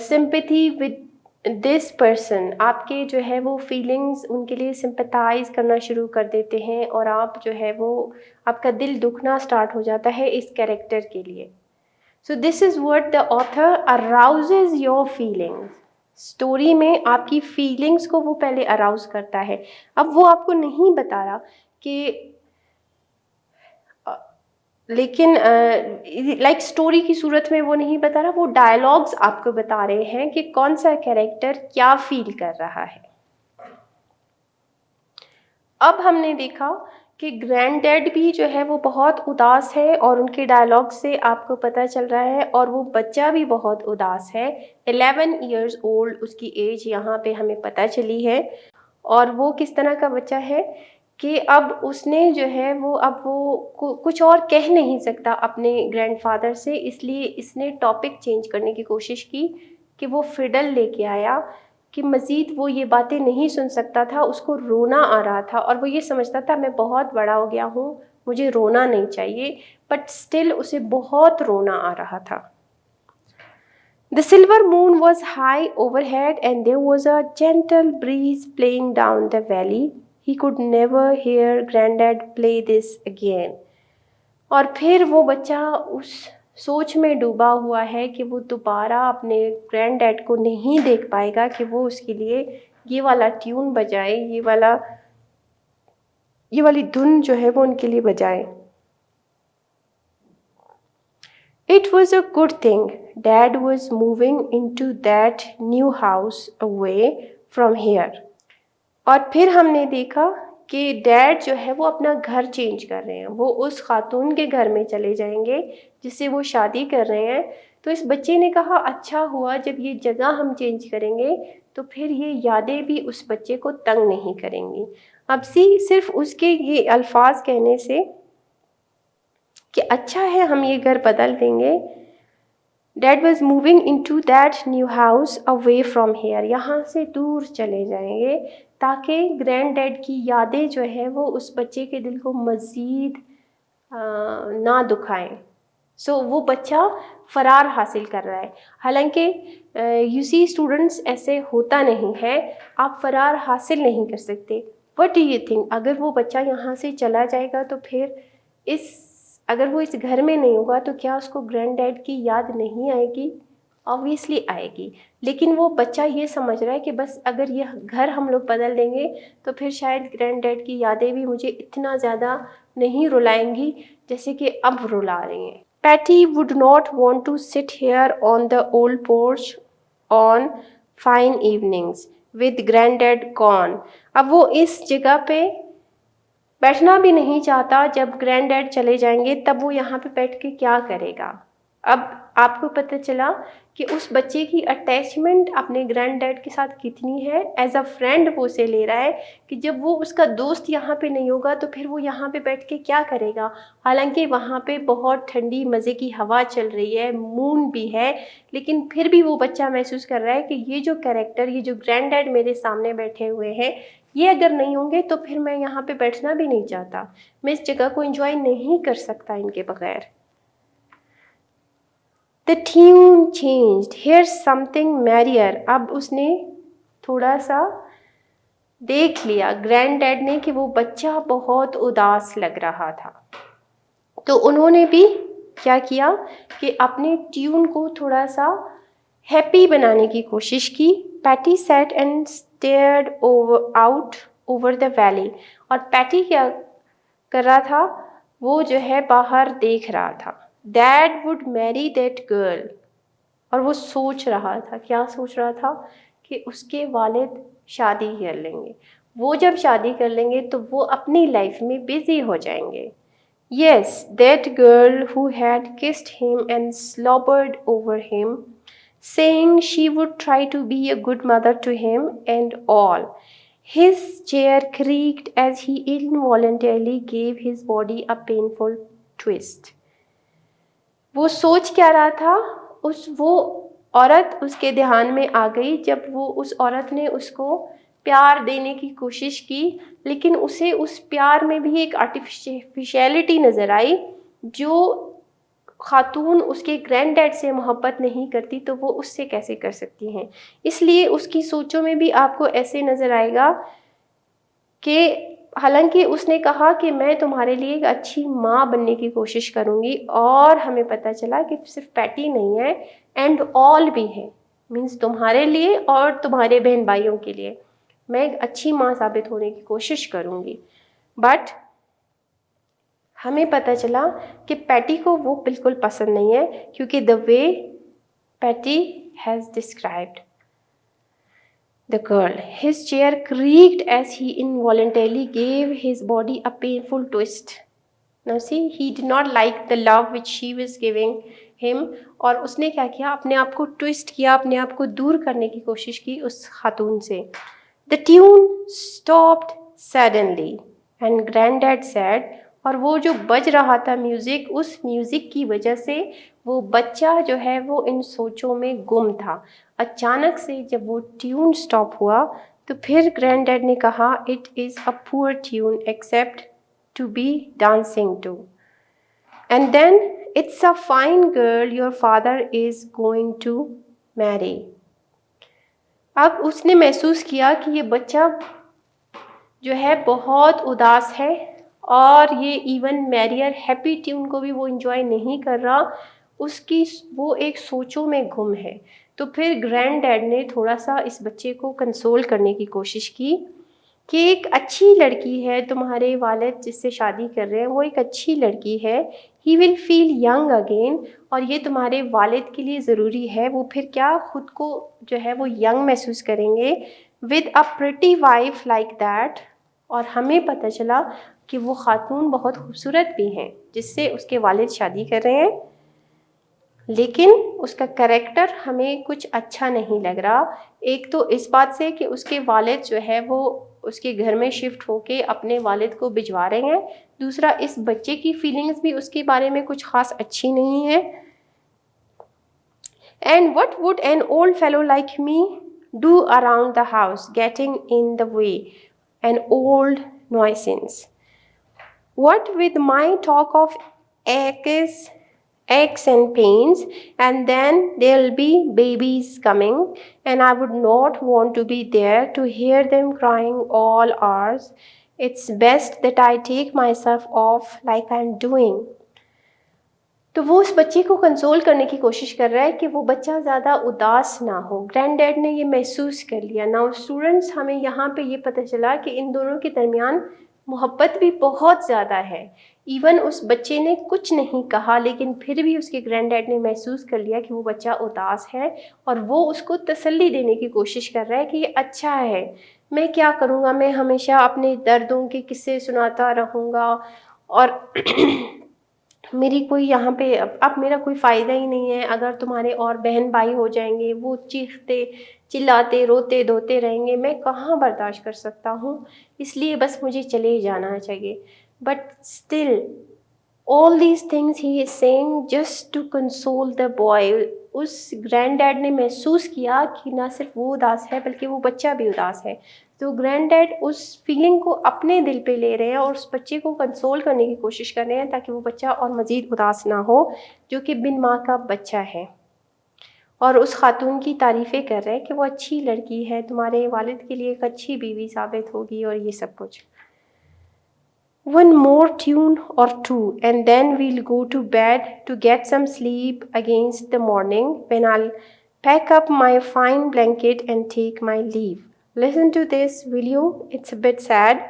sympathy with this person. आपके जो है वो फीलिंग्स उनके लिए सिंपैथाइज करना शुरू कर देते हैं, और आप जो है वो आपका दिल दुखना स्टार्ट हो जाता है इस कैरेक्टर के लिए। So this is what the author arouses your feelings. Story में आपकी फीलिंग्स को वो पहले अराउज करता है। अब वो आपको नहीं बता रहा कि लेकिन लाइक स्टोरी की सूरत में वो नहीं बता रहा, वो डायलॉग्स आपको बता रहे हैं कि कौन सा कैरेक्टर क्या फील कर रहा है। अब हमने देखा कि ग्रैंड डैड भी जो है वो बहुत उदास है, और उनके डायलॉग से आपको पता चल रहा है, और वो बच्चा भी बहुत उदास है। 11 इयर्स ओल्ड उसकी एज यहाँ पे हमें पता चली है। और वो किस तरह का बच्चा है कि अब उसने जो है वो अब वो कुछ और कह नहीं सकता अपने ग्रैंडफादर से, इसलिए इसने टॉपिक चेंज करने की कोशिश की कि वो फिडल लेके आया कि मज़ीद वो ये बातें नहीं सुन सकता था, उसको रोना आ रहा था, और वो ये समझता था मैं बहुत बड़ा हो गया हूँ, मुझे रोना नहीं चाहिए, बट स्टिल उसे बहुत रोना आ रहा था। The silver moon was high overhead, and there was a gentle breeze playing down the valley. He could never hear Granddad play this again. और फिर वो बच्चा उस सोच में डूबा हुआ है कि वो दोबारा अपने ग्रैंड-डैड को नहीं देख पाएगा कि वो उसके लिए ये वाला ट्यून बजाए, ये वाली धुन जो है वो उनके लिए बजाए। It was a good thing Dad was moving into that new house away from here. और फिर हमने देखा कि डैड जो है वो अपना घर चेंज कर रहे हैं, वो उस खातून के घर में चले जाएंगे जिससे वो शादी कर रहे हैं। तो इस बच्चे ने कहा अच्छा हुआ जब ये जगह हम चेंज करेंगे तो फिर ये यादें भी उस बच्चे को तंग नहीं करेंगी। अब सिर्फ उसके ये अल्फाज कहने से कि अच्छा है हम ये घर बदल देंगे, dad was moving into that new house away from here, यहाँ से दूर चले जाएंगे ताकि ग्रैंड डैड की यादें जो है वो उस बच्चे के दिल को मज़ीद ना दुखाएं। सो वो बच्चा फ़रार हासिल कर रहा है। हालांकि यूसी स्टूडेंट्स ऐसे होता नहीं है, आप फ़रार हासिल नहीं कर सकते। व्हाट डू यू थिंक, अगर वो बच्चा यहाँ से चला जाएगा तो फिर अगर वो इस घर में नहीं होगा तो क्या उसको ग्रैंड डैड की याद नहीं आएगी? ऑब्वियसली आएगी, लेकिन वो बच्चा ये समझ रहा है कि बस अगर ये घर हम लोग बदल देंगे तो फिर शायद ग्रैंड डैड की यादें भी मुझे इतना ज़्यादा नहीं रुलाएंगी जैसे कि अब रुला रही हैं। Petey would not want to sit here on the old porch on fine evenings with granddad gone. अब वो इस जगह पे बैठना भी नहीं चाहता, जब ग्रैंड डैड चले जाएंगे तब वो यहाँ पे बैठ के क्या करेगा। अब आपको पता चला कि उस बच्चे की अटैचमेंट अपने ग्रैंड डैड के साथ कितनी है। एज अ फ्रेंड वो उसे ले रहा है कि जब वो उसका दोस्त यहाँ पे नहीं होगा तो फिर वो यहाँ पे बैठ के क्या करेगा। हालांकि वहाँ पे बहुत ठंडी मज़े की हवा चल रही है, मून भी है, लेकिन फिर भी वो बच्चा महसूस कर रहा है कि ये जो कैरेक्टर, ये जो ग्रैंड डैड मेरे सामने बैठे हुए हैं, ये अगर नहीं होंगे तो फिर मैं यहाँ पे बैठना भी नहीं चाहता, मैं इस जगह को एंजॉय नहीं कर सकता इनके बगैर। The tune changed. Here's something merrier. अब उसने थोड़ा सा देख लिया ग्रैंड डैड ने कि वो बच्चा बहुत उदास लग रहा था, तो उन्होंने भी क्या किया कि अपने ट्यून को थोड़ा सा हैप्पी बनाने की कोशिश की। Petey sat and stared out over the valley. और पैटी क्या कर रहा था, वो जो है बाहर देख रहा था। Dad would Mary that girl. और वो सोच रहा था, क्या सोच रहा था कि उसके वालिद शादी कर लेंगे, वो जब शादी कर लेंगे तो वो अपनी लाइफ में बिजी हो जाएंगे। Yes, that girl who had kissed him and slobbered over him, saying she would try to be a good mother to him and all. His chair creaked as he involuntarily gave his body a painful twist. वो सोच क्या रहा था, वो औरत उसके ध्यान में आ गई जब वो उस औरत ने उसको प्यार देने की कोशिश की, लेकिन उसे उस प्यार में भी एक आर्टिफिशियलिटी नज़र आई। जो खातून उसके ग्रैंड डैड से मोहब्बत नहीं करती तो वो उससे कैसे कर सकती हैं। इसलिए उसकी सोचों में भी आपको ऐसे नज़र आएगा कि हालांकि उसने कहा कि मैं तुम्हारे लिए एक अच्छी माँ बनने की कोशिश करूँगी, और हमें पता चला कि सिर्फ पैटी नहीं है, एंड ऑल भी है, मीन्स तुम्हारे लिए और तुम्हारे बहन भाइयों के लिए मैं एक अच्छी माँ साबित होने की कोशिश करूँगी। बट हमें पता चला कि पैटी को वो बिल्कुल पसंद नहीं है, क्योंकि the way Petey has described the girl. His chair creaked as he involuntarily gave his body a painful twist. Now see, he did not like the love which she was giving him, और उसने क्या किया, अपने आप को twist किया, अपने आप को दूर करने की कोशिश की उस खातून से। The tune stopped suddenly and Granddad said, और वो जो बज रहा था म्यूज़िक, उस म्यूज़िक की वजह से वो बच्चा जो है वो इन सोचों में गुम था। अचानक से जब वो ट्यून स्टॉप हुआ तो फिर ग्रैंडडैड ने कहा, it is a poor tune except to be dancing to, and then it's a fine girl your father is going to marry. अब उसने महसूस किया कि ये बच्चा जो है बहुत उदास है, और ये इवन मैरियर हैप्पी ट्यून को भी वो इंजॉय नहीं कर रहा, उसकी वो एक सोचों में गुम है। तो फिर ग्रैंड डैड ने थोड़ा सा इस बच्चे को कंसोल करने की कोशिश की कि एक अच्छी लड़की है, तुम्हारे वालिद जिससे शादी कर रहे हैं वो एक अच्छी लड़की है, he will feel young again, और ये तुम्हारे वालिद के लिए ज़रूरी है, वो फिर क्या खुद को जो है वो यंग महसूस करेंगे with a pretty wife like that. और हमें पता चला कि वो खातून बहुत खूबसूरत भी हैं जिससे उसके वालिद शादी कर रहे हैं, लेकिन उसका कैरेक्टर हमें कुछ अच्छा नहीं लग रहा। एक तो इस बात से कि उसके वालिद जो है वो उसके घर में शिफ्ट होके अपने वालिद को भिजवा रहे हैं, दूसरा इस बच्चे की फीलिंग्स भी उसके बारे में कुछ खास अच्छी नहीं है। And what would an old fellow like me do around the house getting in the way an old nuisance. What with my talk of aches and pains, and then there'll be babies coming, and I would not want to be there to hear them crying all hours. It's best that I take myself off like I'm doing. तो वो उस बच्चे को console करने की कोशिश कर रहा है कि वो बच्चा ज़्यादा उदास ना हो। ग्रैंड डैड ने ये महसूस कर लिया। नाउ स्टूडेंट्स, हमें यहाँ पे ये पता चला कि इन दोनों के दरमियान मोहब्बत भी बहुत ज़्यादा है। इवन उस बच्चे ने कुछ नहीं कहा, लेकिन फिर भी उसके ग्रैंड डैड ने महसूस कर लिया कि वो बच्चा उदास है, और वो उसको तसल्ली देने की कोशिश कर रहा है कि ये अच्छा है, मैं क्या करूँगा, मैं हमेशा अपने दर्दों के किस्से सुनाता रहूँगा, और मेरी कोई यहाँ पे अब मेरा कोई फ़ायदा ही नहीं है। अगर तुम्हारे और बहन भाई हो जाएंगे, वो चीखते चिल्लाते रोते धोते रहेंगे, मैं कहाँ बर्दाश्त कर सकता हूँ, इसलिए बस मुझे चले ही जाना चाहिए। But still all these things he is saying just to console the boy. उस ग्रैंड डैड ने महसूस किया कि ना सिर्फ वो उदास है बल्कि वो बच्चा भी उदास है। तो ग्रैंड डैड उस फीलिंग को अपने दिल पे ले रहे हैं और उस बच्चे को कंसोल करने की कोशिश कर रहे हैं ताकि वो बच्चा और मज़ीद उदास ना हो, जो कि बिन माँ का बच्चा है। और उस खातून की तारीफ़ें कर रहे हैं कि वो अच्छी लड़की है, तुम्हारे वालिद के लिए एक अच्छी बीवी साबित होगी, और ये सब कुछ। One more tune or two and then we'll go to bed to get some sleep against the morning, when I'll pack up my fine blanket and take my leave. Listen to this, will you? It's a bit sad,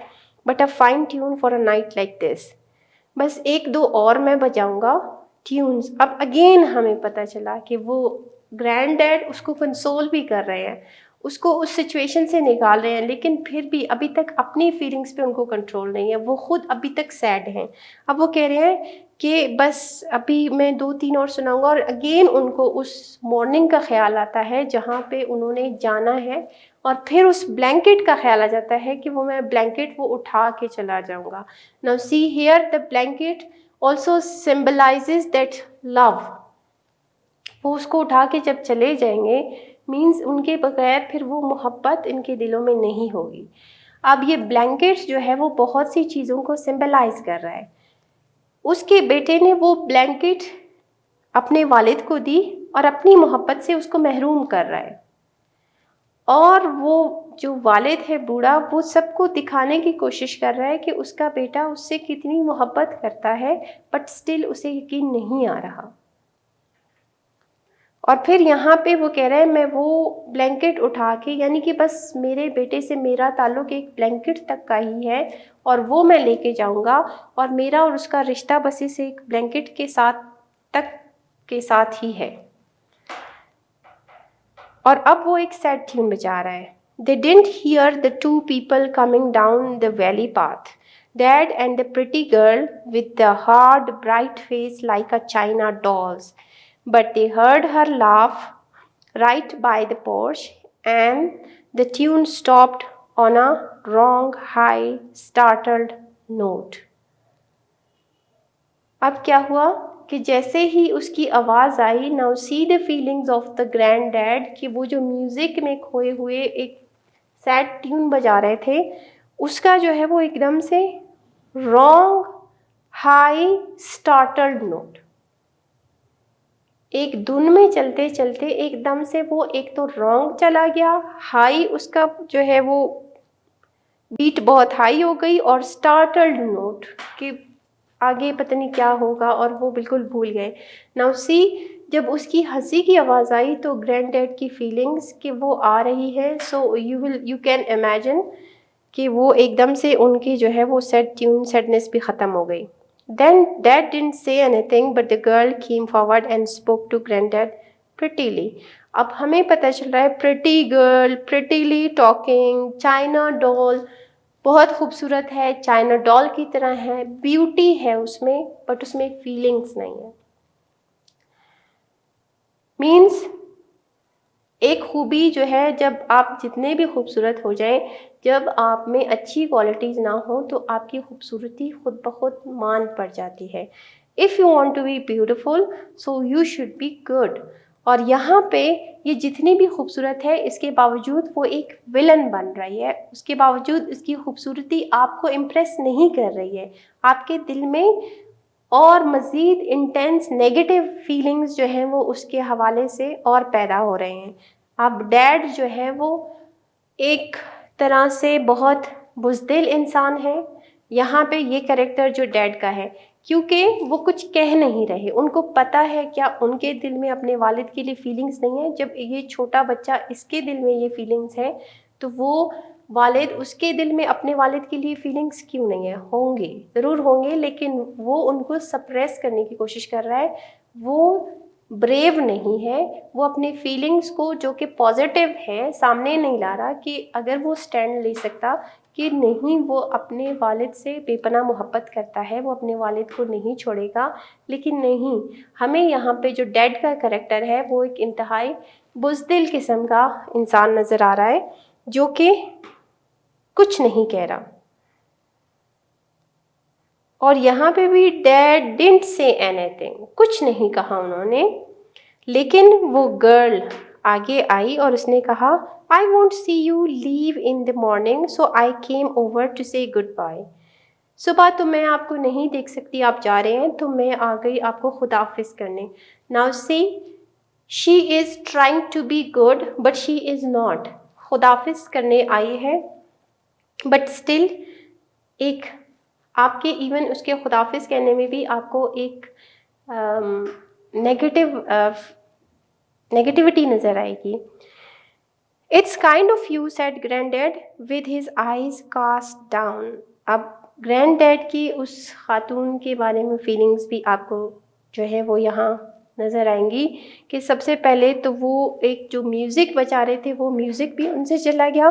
but a fine tune for a night like this. बस एक दो और मैं बजाऊंगा tunes. अब again हमें पता चला कि वो ग्रैंड डैड उसको कंसोल भी कर रहे हैं। उसको उस सिचुएशन से निकाल रहे हैं, लेकिन फिर भी अभी तक अपनी फीलिंग्स पे उनको कंट्रोल नहीं है, वो खुद अभी तक सैड हैं। अब वो कह रहे हैं कि बस अभी मैं 2-3 और सुनाऊंगा, और अगेन उनको उस मॉर्निंग का ख्याल आता है जहाँ पे उन्होंने जाना है, और फिर उस ब्लैंकेट का ख्याल आ जाता है कि वो मैं ब्लैंकेट वो उठा के चला जाऊंगा। Now see here the blanket also symbolises that love. वो उसको उठा के जब चले जाएंगे मीन्स उनके बगैर फिर वो मोहब्बत इनके दिलों में नहीं होगी। अब ये ब्लैंकेट जो है वो बहुत सी चीज़ों को सिंबलाइज कर रहा है। उसके बेटे ने वो ब्लैंकेट अपने वालिद को दी और अपनी मोहब्बत से उसको महरूम कर रहा है, और वो जो वालिद है बूढ़ा, वो सबको दिखाने की कोशिश कर रहा है कि उसका बेटा उससे कितनी मोहब्बत करता है, बट स्टिल उसे यकीन नहीं आ रहा। और फिर यहाँ पे वो कह रहा है मैं वो ब्लैंकेट उठा के, यानी कि बस मेरे बेटे से मेरा ताल्लुक एक ब्लैंकेट तक का ही है, और वो मैं लेके जाऊँगा, और मेरा और उसका रिश्ता बस इस एक ब्लैंकेट के साथ तक के साथ ही है। और अब वो एक सैड ट्यून बजा रहा है। They didn't hear the two people coming down the valley path, Dad and the pretty girl with the hard, bright face like a china doll's. But they heard her laugh right by the porch, and the tune stopped on a wrong, high, startled note. अब क्या हुआ कि जैसे ही उसकी आवाज़ आई, now see the feelings of the grandad, कि वो जो म्यूज़िक में खोए हुए एक सैड ट्यून बजा रहे थे, उसका जो है वो एकदम से रॉन्ग, हाई, स्टार्टल्ड नोट, एक धुन में चलते चलते एकदम से वो एक तो रॉन्ग चला गया, हाई उसका जो है वो बीट बहुत हाई हो गई, और स्टार्टल्ड नोट कि आगे पता नहीं क्या होगा, और वो बिल्कुल भूल गए। नाउ सी, जब उसकी हंसी की आवाज़ आई तो ग्रैंड डैड की फीलिंग्स कि वो आ रही है, सो यू कैन इमेजिन कि वो एकदम से उनकी जो है वो सैडनेस भी ख़त्म हो गई। Then dad didn't say anything, but the girl came forward and spoke to granddad prettily. अब हमें पता चल रहा है pretty girl, prettily talking, China doll बहुत खूबसूरत है, चाइना डॉल की तरह है, ब्यूटी है उसमें, बट उसमें फीलिंग्स नहीं है। मीन्स एक खूबी जो है, जब आप जितने भी खूबसूरत हो जाएं, जब आप में अच्छी क्वालिटीज़ ना हो तो आपकी खूबसूरती खुद ब खुद मान पड़ जाती है। If you want to be beautiful so you should be good. और यहाँ पे ये जितनी भी खूबसूरत है, इसके बावजूद वो एक विलन बन रही है, उसके बावजूद इसकी खूबसूरती आपको इम्प्रेस नहीं कर रही है, आपके दिल में और मज़ीद इंटेंस नेगेटिव फीलिंग्स जो हैं वो उसके हवाले से और पैदा हो रहे हैं। अब डैड जो है वो एक तरह से बहुत बुज़दिल इंसान है। यहाँ पे ये कैरेक्टर जो डैड का है, क्योंकि वो कुछ कह नहीं रहे, उनको पता है क्या उनके दिल में अपने वालिद के लिए फीलिंग्स नहीं है। जब ये छोटा बच्चा इसके दिल में ये फीलिंग्स है, तो वो वालिद उसके दिल में अपने वालिद के लिए फीलिंग्स क्यों नहीं है? होंगे, ज़रूर होंगे, लेकिन वो उनको सप्रेस करने की कोशिश कर रहा है। वो ब्रेव नहीं है, वो अपनी फीलिंग्स को जो कि पॉजिटिव है सामने नहीं ला रहा, कि अगर वो स्टैंड ले सकता कि नहीं वो अपने वालिद से बेपनाह मोहब्बत करता है, वो अपने वालिद को नहीं छोड़ेगा। लेकिन नहीं, हमें यहाँ पे जो डैड का करैक्टर है वो एक इंतहाई बुज़दिल किस्म का इंसान नज़र आ रहा है, जो कि कुछ नहीं कह रहा। और यहाँ पे भी डैड डिडंट से एनीथिंग, कुछ नहीं कहा उन्होंने। लेकिन वो गर्ल आगे आई और उसने कहा, I want see you leave in the morning, so I came over to say goodbye. सुबह तो मैं आपको नहीं देख सकती, आप जा रहे हैं, तो मैं आ गई आपको खुदाफिज करने। Now see, she is trying to be good but she is not. खुदाफिज करने आई है, बट स्टिल एक आपके इवन उसके खुदाफिज कहने में भी आपको एक नेगेटिविटी नज़र आएगी। It's kind of you said granddad with his eyes cast down. अब ग्रैंड डैड की उस खातून के बारे में फीलिंग्स भी आपको जो है वो यहाँ नज़र आएंगी कि सबसे पहले तो वो एक जो म्यूज़िक बजा रहे थे वो म्यूज़िक भी उनसे चला गया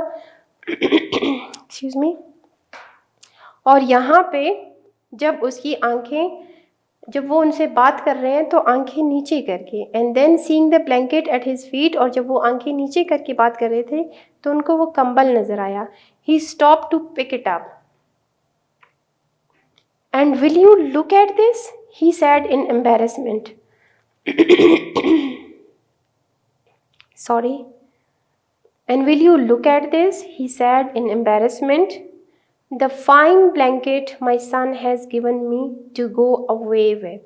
एक्सक्यूज़ मी। और यहाँ पे जब उसकी आंखें, जब वो उनसे बात कर रहे हैं तो आंखें नीचे करके, and then seeing the blanket at his feet, और जब वो आंखें नीचे करके बात कर रहे थे तो उनको वो कंबल नज़र आया। He stop to pick it up and will you look at this, he said in embarrassment. Sorry. And will you look at this? He said in embarrassment. The fine blanket my son has given me to go away with.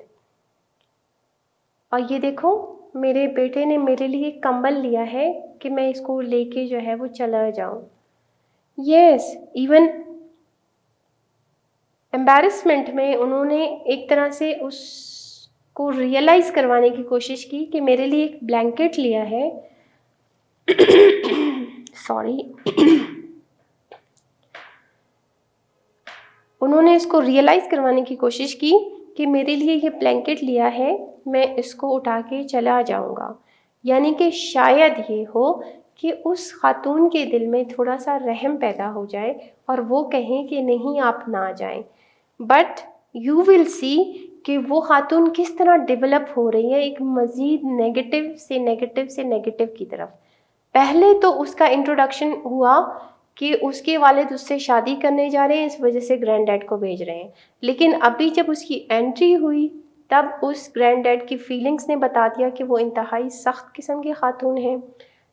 और ये देखो, मेरे बेटे ने मेरे लिए कंबल लिया है कि मैं इसको लेके जो है वो चला जाऊं। Yes, even एम्बैरसमेंट में उन्होंने एक तरह से उसको रियलाइज करवाने की कोशिश की कि मेरे लिए एक ब्लैंकेट लिया है सॉरी उन्होंने इसको रियलाइज़ करवाने की कोशिश की कि मेरे लिए ये ब्लैंकेट लिया है, मैं इसको उठा के चला जाऊंगा। यानी कि शायद ये हो कि उस खातून के दिल में थोड़ा सा रहम पैदा हो जाए और वो कहें कि नहीं आप ना जाएं। बट यू विल सी कि वो खातून किस तरह डेवलप हो रही है एक मज़ीद नेगेटिव से नेगेटिव की तरफ। पहले तो उसका इंट्रोडक्शन हुआ कि उसके वालिद उससे शादी करने जा रहे हैं, इस वजह से ग्रैंड डैड को भेज रहे हैं। लेकिन अभी जब उसकी एंट्री हुई तब उस ग्रैंड डैड की फीलिंग्स ने बता दिया कि वो इंतहाई सख्त किस्म की खातून है।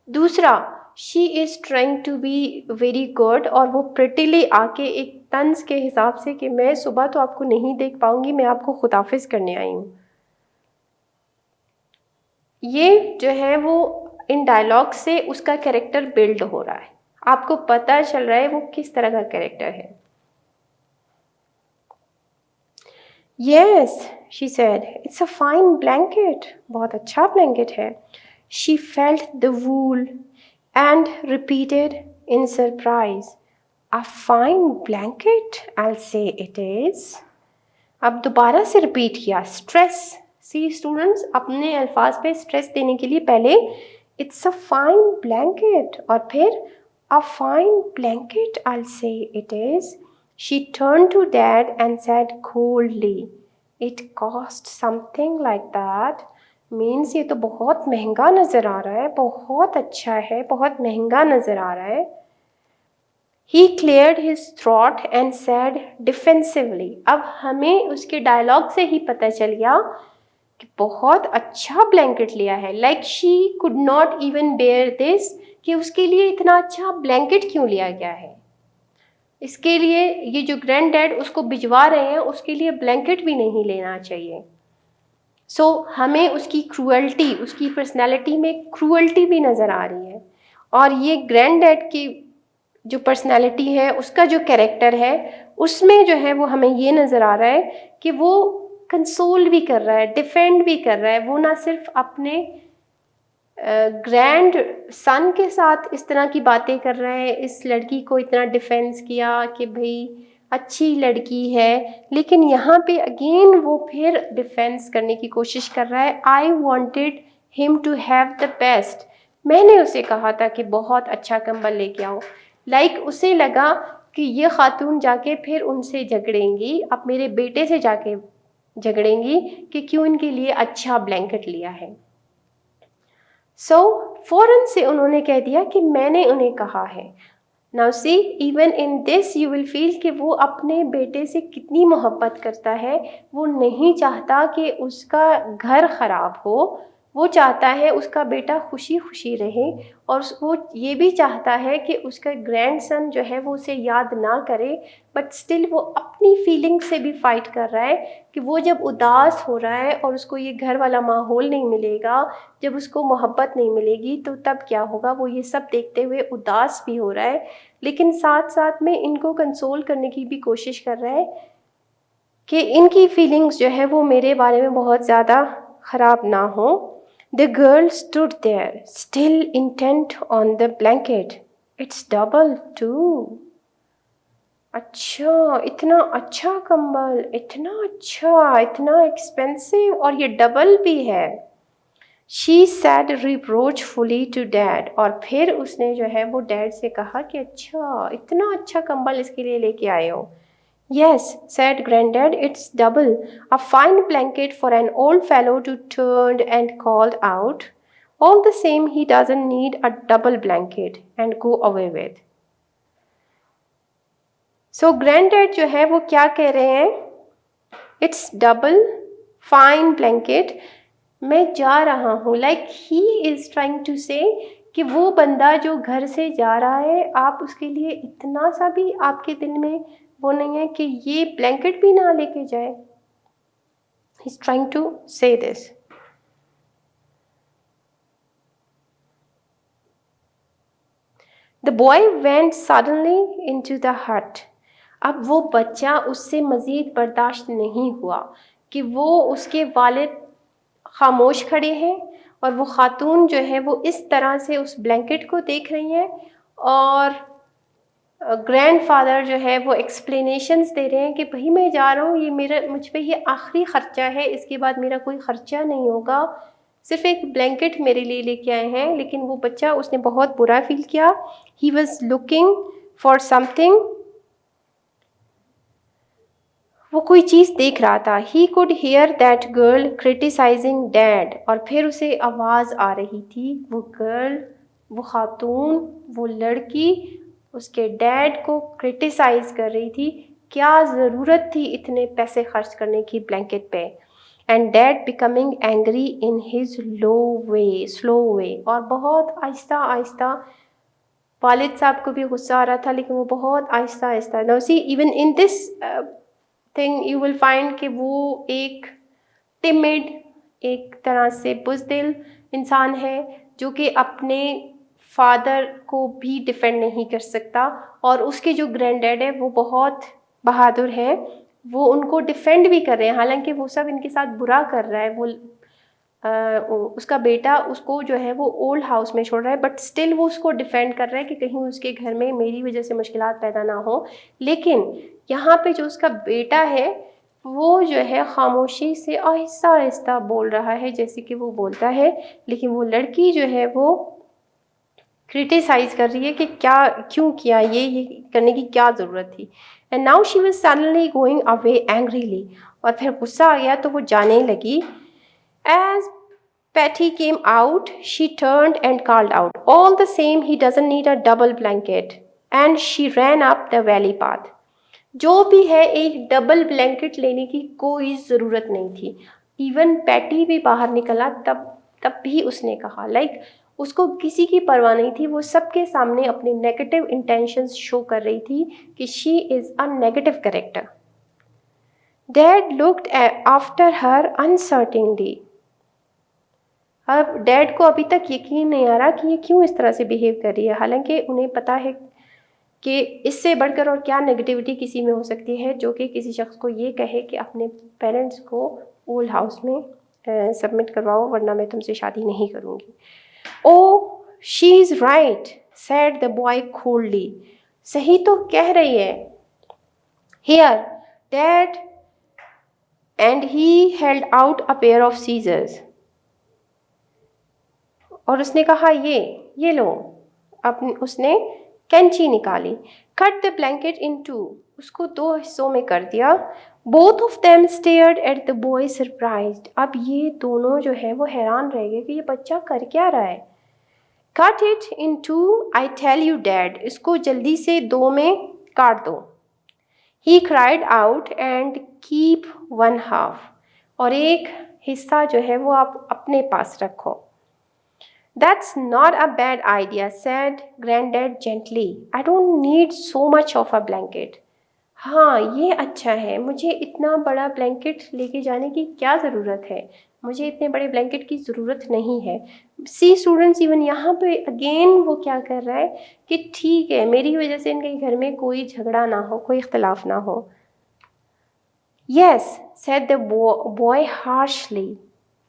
दूसरा, she is trying to be very good, और वो प्रिटिली आके एक तंज के हिसाब से कि मैं सुबह तो आपको नहीं देख पाऊंगी, मैं आपको खुदाफिज करने आई हूँ। ये जो है वो इन डायलॉग से उसका कैरेक्टर बिल्ड हो रहा है, आपको पता चल रहा है वो किस तरह का कैरेक्टर है। Yes, she said, it's a fine blanket, बहुत अच्छा ब्लैंकेट है। She felt the wool and repeated in surprise, a fine blanket, I say it is. अब दोबारा से रिपीट किया, स्ट्रेस। सी स्टूडेंट्स, अपने अल्फाज पे स्ट्रेस देने के लिए पहले इट्स अ फाइन ब्लैंकेट और फिर a fine blanket, I'll say it is. She turned to Dad and said coldly, it cost something like that. Means ये तो बहुत महंगा नज़र आ रहा है, बहुत अच्छा है, बहुत महंगा नज़र आ रहा है। He cleared his throat and said defensively. अब हमें उसके डायलॉग से ही पता चल गया कि बहुत अच्छा ब्लैंकेट लिया है। Like she could not even bear this, कि उसके लिए इतना अच्छा ब्लैंकेट क्यों लिया गया है। इसके लिए ये जो ग्रैंड डैड उसको भिजवा रहे हैं उसके लिए ब्लैंकेट भी नहीं लेना चाहिए। सो हमें उसकी क्रूअल्टी, उसकी पर्सनैलिटी में क्रूअल्टी भी नज़र आ रही है। और ये ग्रैंड डैड की जो पर्सनैलिटी है, उसका जो कैरेक्टर है, उसमें जो है वो हमें ये नज़र आ रहा है कि वो कंसोल भी कर रहा है, डिफेंड भी कर रहा है। वो ना सिर्फ अपने ग्रैंड सन के साथ इस तरह की बातें कर रहा है, इस लड़की को इतना डिफेंस किया कि भाई अच्छी लड़की है, लेकिन यहाँ पे अगेन वो फिर डिफेंस करने की कोशिश कर रहा है। I wanted him to have the best, मैंने उसे कहा था कि बहुत अच्छा कंबल लेके आओ। लाइक उसे लगा कि ये खातून जाके फिर उनसे झगड़ेंगी, अब मेरे बेटे से जाके झगड़ेंगी कि क्यों इनके लिए अच्छा ब्लैंकेट लिया है। सो फ़ौरन से उन्होंने कह दिया कि मैंने उन्हें कहा है। Now see, even in this you will feel कि वो अपने बेटे से कितनी मोहब्बत करता है। वो नहीं चाहता कि उसका घर ख़राब हो, वो चाहता है उसका बेटा खुशी खुशी रहे, और वो ये भी चाहता है कि उसका ग्रैंडसन जो है वो उसे याद ना करे, बट स्टिल वो अपनी फीलिंग से भी फाइट कर रहा है कि वो जब उदास हो रहा है और उसको ये घर वाला माहौल नहीं मिलेगा, जब उसको मोहब्बत नहीं मिलेगी तो तब क्या होगा। वो ये सब देखते हुए उदास भी हो रहा है, लेकिन साथ साथ में इनको कंसोल करने की भी कोशिश कर रहा है कि इनकी फीलिंग्स जो है वो मेरे बारे में बहुत ज़्यादा ख़राब ना हो। The girl stood there, still intent on the blanket. It's double too. अच्छा, इतना अच्छा कंबल, इतना अच्छा, इतना एक्सपेंसिव, और ये डबल भी है। She said reproachfully to dad, और फिर उसने जो है वो डैड से कहा कि अच्छा इतना अच्छा कंबल इसके लिए लेके आए हो. Yes, said Granddad, it's double. A fine blanket for an old fellow to turned and called out. All the same, he doesn't need a double blanket and go away with. So Granddad जो है वो क्या कह रहे हैं? It's double fine blanket. मैं जा रहा हूँ. Like he is trying to say कि वो बंदा जो घर से जा रहा है, आप उसके लिए इतना सा भी आपके दिल में वो नहीं है कि ये ब्लैंकेट भी ना लेके जाए. He's trying to say this. The boy went suddenly into the hut. अब वो बच्चा उससे मज़ीद बर्दाश्त नहीं हुआ कि वो उसके वालिद खामोश खड़े हैं और वो खातून जो है वो इस तरह से उस ब्लैंकेट को देख रही हैं और ग्रैंडफादर जो है वो एक्सप्लेनेशंस दे रहे हैं कि भाई मैं जा रहा हूँ, ये मेरा मुझ पे ये आखिरी ख़र्चा है, इसके बाद मेरा कोई ख़र्चा नहीं होगा, सिर्फ एक ब्लैंकेट मेरे लिए लेके आए हैं. लेकिन वो बच्चा उसने बहुत बुरा फील किया. He was looking for something, वो कोई चीज़ देख रहा था. He could hear that girl criticising dad, और फिर उसे आवाज़ आ रही थी. वो गर्ल, वो खातून, वो लड़की उसके डैड को क्रिटिसाइज़ कर रही थी. क्या ज़रूरत थी इतने पैसे खर्च करने की ब्लैंकेट पे. And dad becoming angry in his slow way, और बहुत आहिस्ता आहिस्ता वालिद साहब को भी गुस्सा आ रहा था, लेकिन वो बहुत Aahista Aahista. Now see even in this thing you will find कि वो एक टिमिड, एक तरह से बुज़दिल इंसान है जो कि अपने फादर को भी डिफेंड नहीं कर सकता, और उसके जो ग्रैंडडैड है वो बहुत बहादुर हैं, वो उनको डिफेंड भी कर रहे हैं. हालांकि वो सब इनके साथ बुरा कर रहा है. वो उसका बेटा उसको जो है वो ओल्ड हाउस में छोड़ रहा है, बट स्टिल वो उसको डिफेंड कर रहा है कि कहीं उसके घर में मेरी वजह से मुश्किलात पैदा ना हो. लेकिन यहाँ पे जो उसका बेटा है वो जो है खामोशी से आहिस्ता आहिस्ता बोल रहा है जैसे कि वो बोलता है, लेकिन वो लड़की जो है वो क्रिटिसाइज़ कर रही है कि क्या क्यों किया, ये करने की क्या ज़रूरत थी. And now she was suddenly going away angrily, और फिर गुस्सा आ गया तो वो जाने लगी. As Patty came out, she turned and called out, "All the same, he doesn't need a double blanket." And she ran up the valley path. जो भी है, एक डबल ब्लैंकेट लेने की कोई ज़रूरत नहीं थी. इवन पैटी भी बाहर निकला तब भी उसने कहा, लाइक उसको किसी की परवाह नहीं थी. वो सबके सामने अपने नेगेटिव इंटेंशंस शो कर रही थी कि she is a negative character. Dad looked after her uncertainly. अब डैड को अभी तक यकीन नहीं आ रहा कि ये क्यों इस तरह से बिहेव कर रही है. हालांकि उन्हें पता है कि इससे बढ़कर और क्या नेगेटिविटी किसी में हो सकती है जो कि किसी शख्स को ये कहे कि अपने पेरेंट्स को ओल्ड हाउस में सबमिट करवाओ वरना मैं तुमसे शादी नहीं करूँगी. Oh she is right, said the boy coldly. सही तो कह रही है. Here dad, and he held out a pair of scissors. और उसने कहा ये लो. अपने उसने कैंची निकाली. Cut the blanket in two, उसको 2 हिस्सों में कर दिया. Both of them stared at the boy surprised. अब ये दोनों जो है वो हैरान रह गए कि ये बच्चा कर क्या रहा है. Cut it in two, I tell you dad, इसको जल्दी से 2 में काट दो. He cried out and keep one half, और एक हिस्सा जो है वो आप अपने पास रखो. That's not a bad idea, said Granddad gently. I don't need so much of a blanket. हाँ, ये अच्छा है. मुझे इतना बड़ा ब्लैंकेट लेके जाने की क्या ज़रूरत है. मुझे इतने बड़े ब्लैंकेट की ज़रूरत नहीं है. सी स्टूडेंट्स, इवन यहाँ पे अगेन वो क्या कर रहा है कि ठीक है मेरी वजह से इनके घर में कोई झगड़ा ना हो, कोई इख्तलाफ ना हो. Yes, said the boy harshly.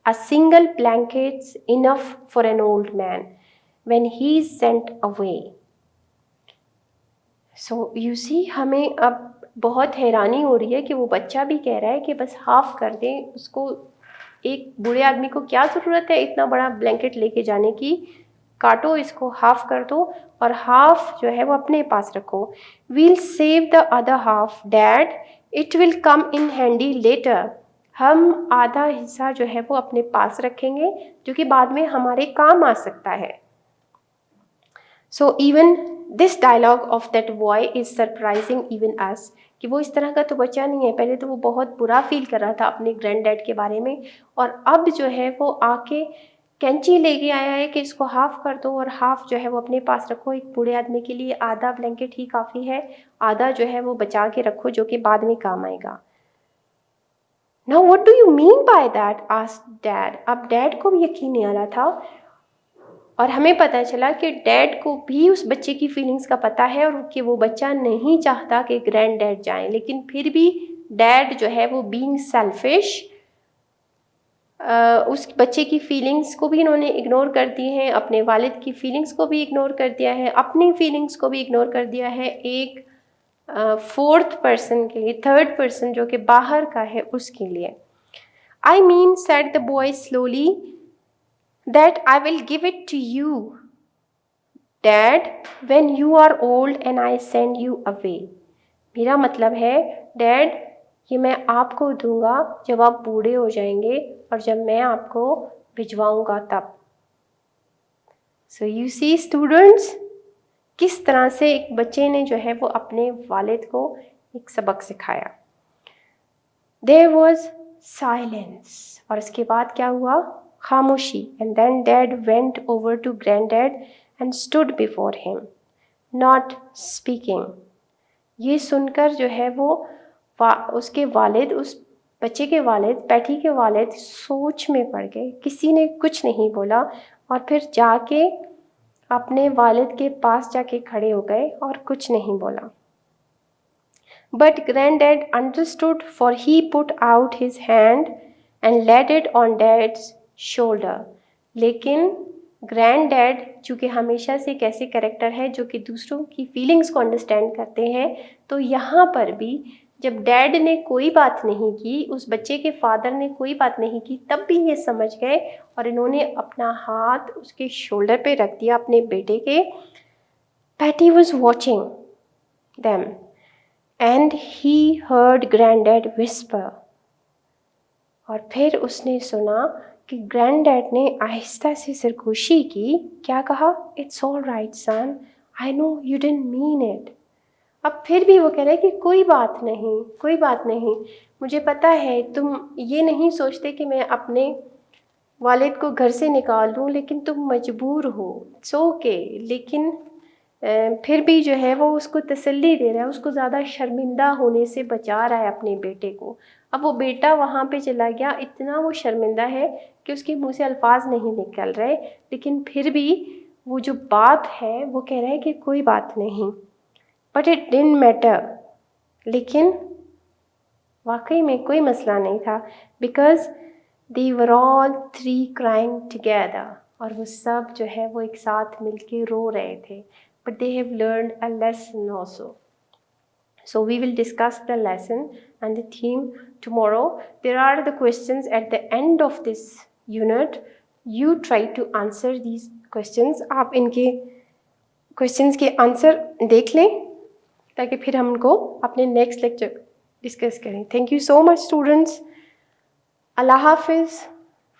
A single blanket's enough for an old man when he's sent away. So you see, हमें अब बहुत हैरानी हो रही है कि वो बच्चा भी कह रहा है कि बस हाफ कर दें, उसको एक बूढ़े आदमी को क्या ज़रूरत है इतना बड़ा ब्लैंकेट लेके जाने की? काटो इसको, हाफ कर दो और हाफ जो है वो अपने पास रखो। We'll save the other half dad, it will come in handy later. हम आधा हिस्सा जो है वो अपने पास रखेंगे जो कि बाद में हमारे काम आ सकता है। So even this dialogue of that boy is surprising even us, कि वो इस तरह का तो बच्चा नहीं है। पहले तो वो बहुत बुरा फील कर रहा था अपने ग्रैंड डैड के बारे में, और अब जो है वो आके कैंची लेके आया है कि इसको हाफ कर दो और हाफ जो है वो अपने पास रखो। एक बूढ़े आदमी के लिए आधा ब्लैंकेट ही काफ़ी है, आधा जो है वो बचा के रखो जो कि बाद में काम आएगा। Now what do you mean by that? Asked dad. अब डैड को भी यकीन नहीं आ रहा था, और हमें पता चला कि डैड को भी उस बच्चे की फीलिंग्स का पता है और कि वो बच्चा नहीं चाहता कि ग्रैंड डैड जाएं, लेकिन फिर भी डैड जो है वो बीइंग सेल्फिश उस बच्चे की फीलिंग्स को भी इन्होंने इग्नोर कर दी हैं, अपने वालिद की फीलिंग्स को भी इग्नोर कर दिया है, अपनी फीलिंग्स को भी इग्नोर कर दिया है एक फोर्थ पर्सन के लिए, थर्ड पर्सन जो कि बाहर का है उसके लिए। I mean said the boy slowly that I will give it to you, Dad, when you are old and I send you away. मेरा मतलब है डैड, ये मैं आपको दूंगा जब आप बूढ़े हो जाएंगे और जब मैं आपको भिजवाऊंगा तब। सो यू सी स्टूडेंट्स, किस तरह से एक बच्चे ने जो है वो अपने वालिद को एक सबक सिखाया। There was silence, और इसके बाद क्या हुआ? खामोशी। And then Dad went over to Granddad and stood before him, not speaking. ये सुनकर जो है वो उसके वालिद, उस बच्चे के वालिद, पैटी के वालिद सोच में पड़ गए। किसी ने कुछ नहीं बोला और फिर जाके अपने वालिद के पास जाके खड़े हो गए और कुछ नहीं बोला। But Granddad understood, for he put out his hand and laid it on Dad's shoulder. लेकिन ग्रैंड डैड चूँकि हमेशा से एक ऐसे कैरेक्टर है जो कि दूसरों की फीलिंग्स को अंडरस्टैंड करते हैं, तो यहाँ पर भी जब डैड ने कोई बात नहीं की, उस बच्चे के फादर ने कोई बात नहीं की, तब भी ये समझ गए और इन्होंने अपना हाथ उसके शोल्डर पे रख दिया अपने बेटे के। Patty was watching them and he heard granddad whisper, और फिर उसने सुना कि ग्रैंडडैड ने आहिस्ता से सरगोशी की। क्या कहा? It's all right son, I know you didn't mean it. अब फिर भी वो कह रहे कि कोई बात नहीं, कोई बात नहीं, मुझे पता है तुम ये नहीं सोचते कि मैं अपने वालिद को घर से निकाल दूँ, लेकिन तुम मजबूर हो, इट्स ओके। लेकिन फिर भी जो है वो उसको तसल्ली दे रहा है, उसको ज़्यादा शर्मिंदा होने से बचा रहा है अपने बेटे को। अब वो बेटा वहाँ पे चला गया, इतना वो शर्मिंदा है कि उसके मुंह से अल्फाज नहीं निकल रहे, लेकिन फिर भी वो जो बात है वो कह रहा है कि कोई बात नहीं। बट इट डिडंट मैटर, लेकिन वाकई में कोई मसला नहीं था, because they were all three crying together, और वो सब जो है वो एक साथ मिलके रो रहे थे। But they have learned a lesson also. So we will discuss the lesson and the theme tomorrow. There are the questions at the end of this unit. You try to answer these questions. आप इनके questions के answer देख लें ताकि फिर हम उनको अपने next lecture discuss करें. Thank you so much students. Allah Hafiz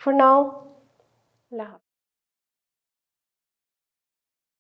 for now. Allah Hafiz.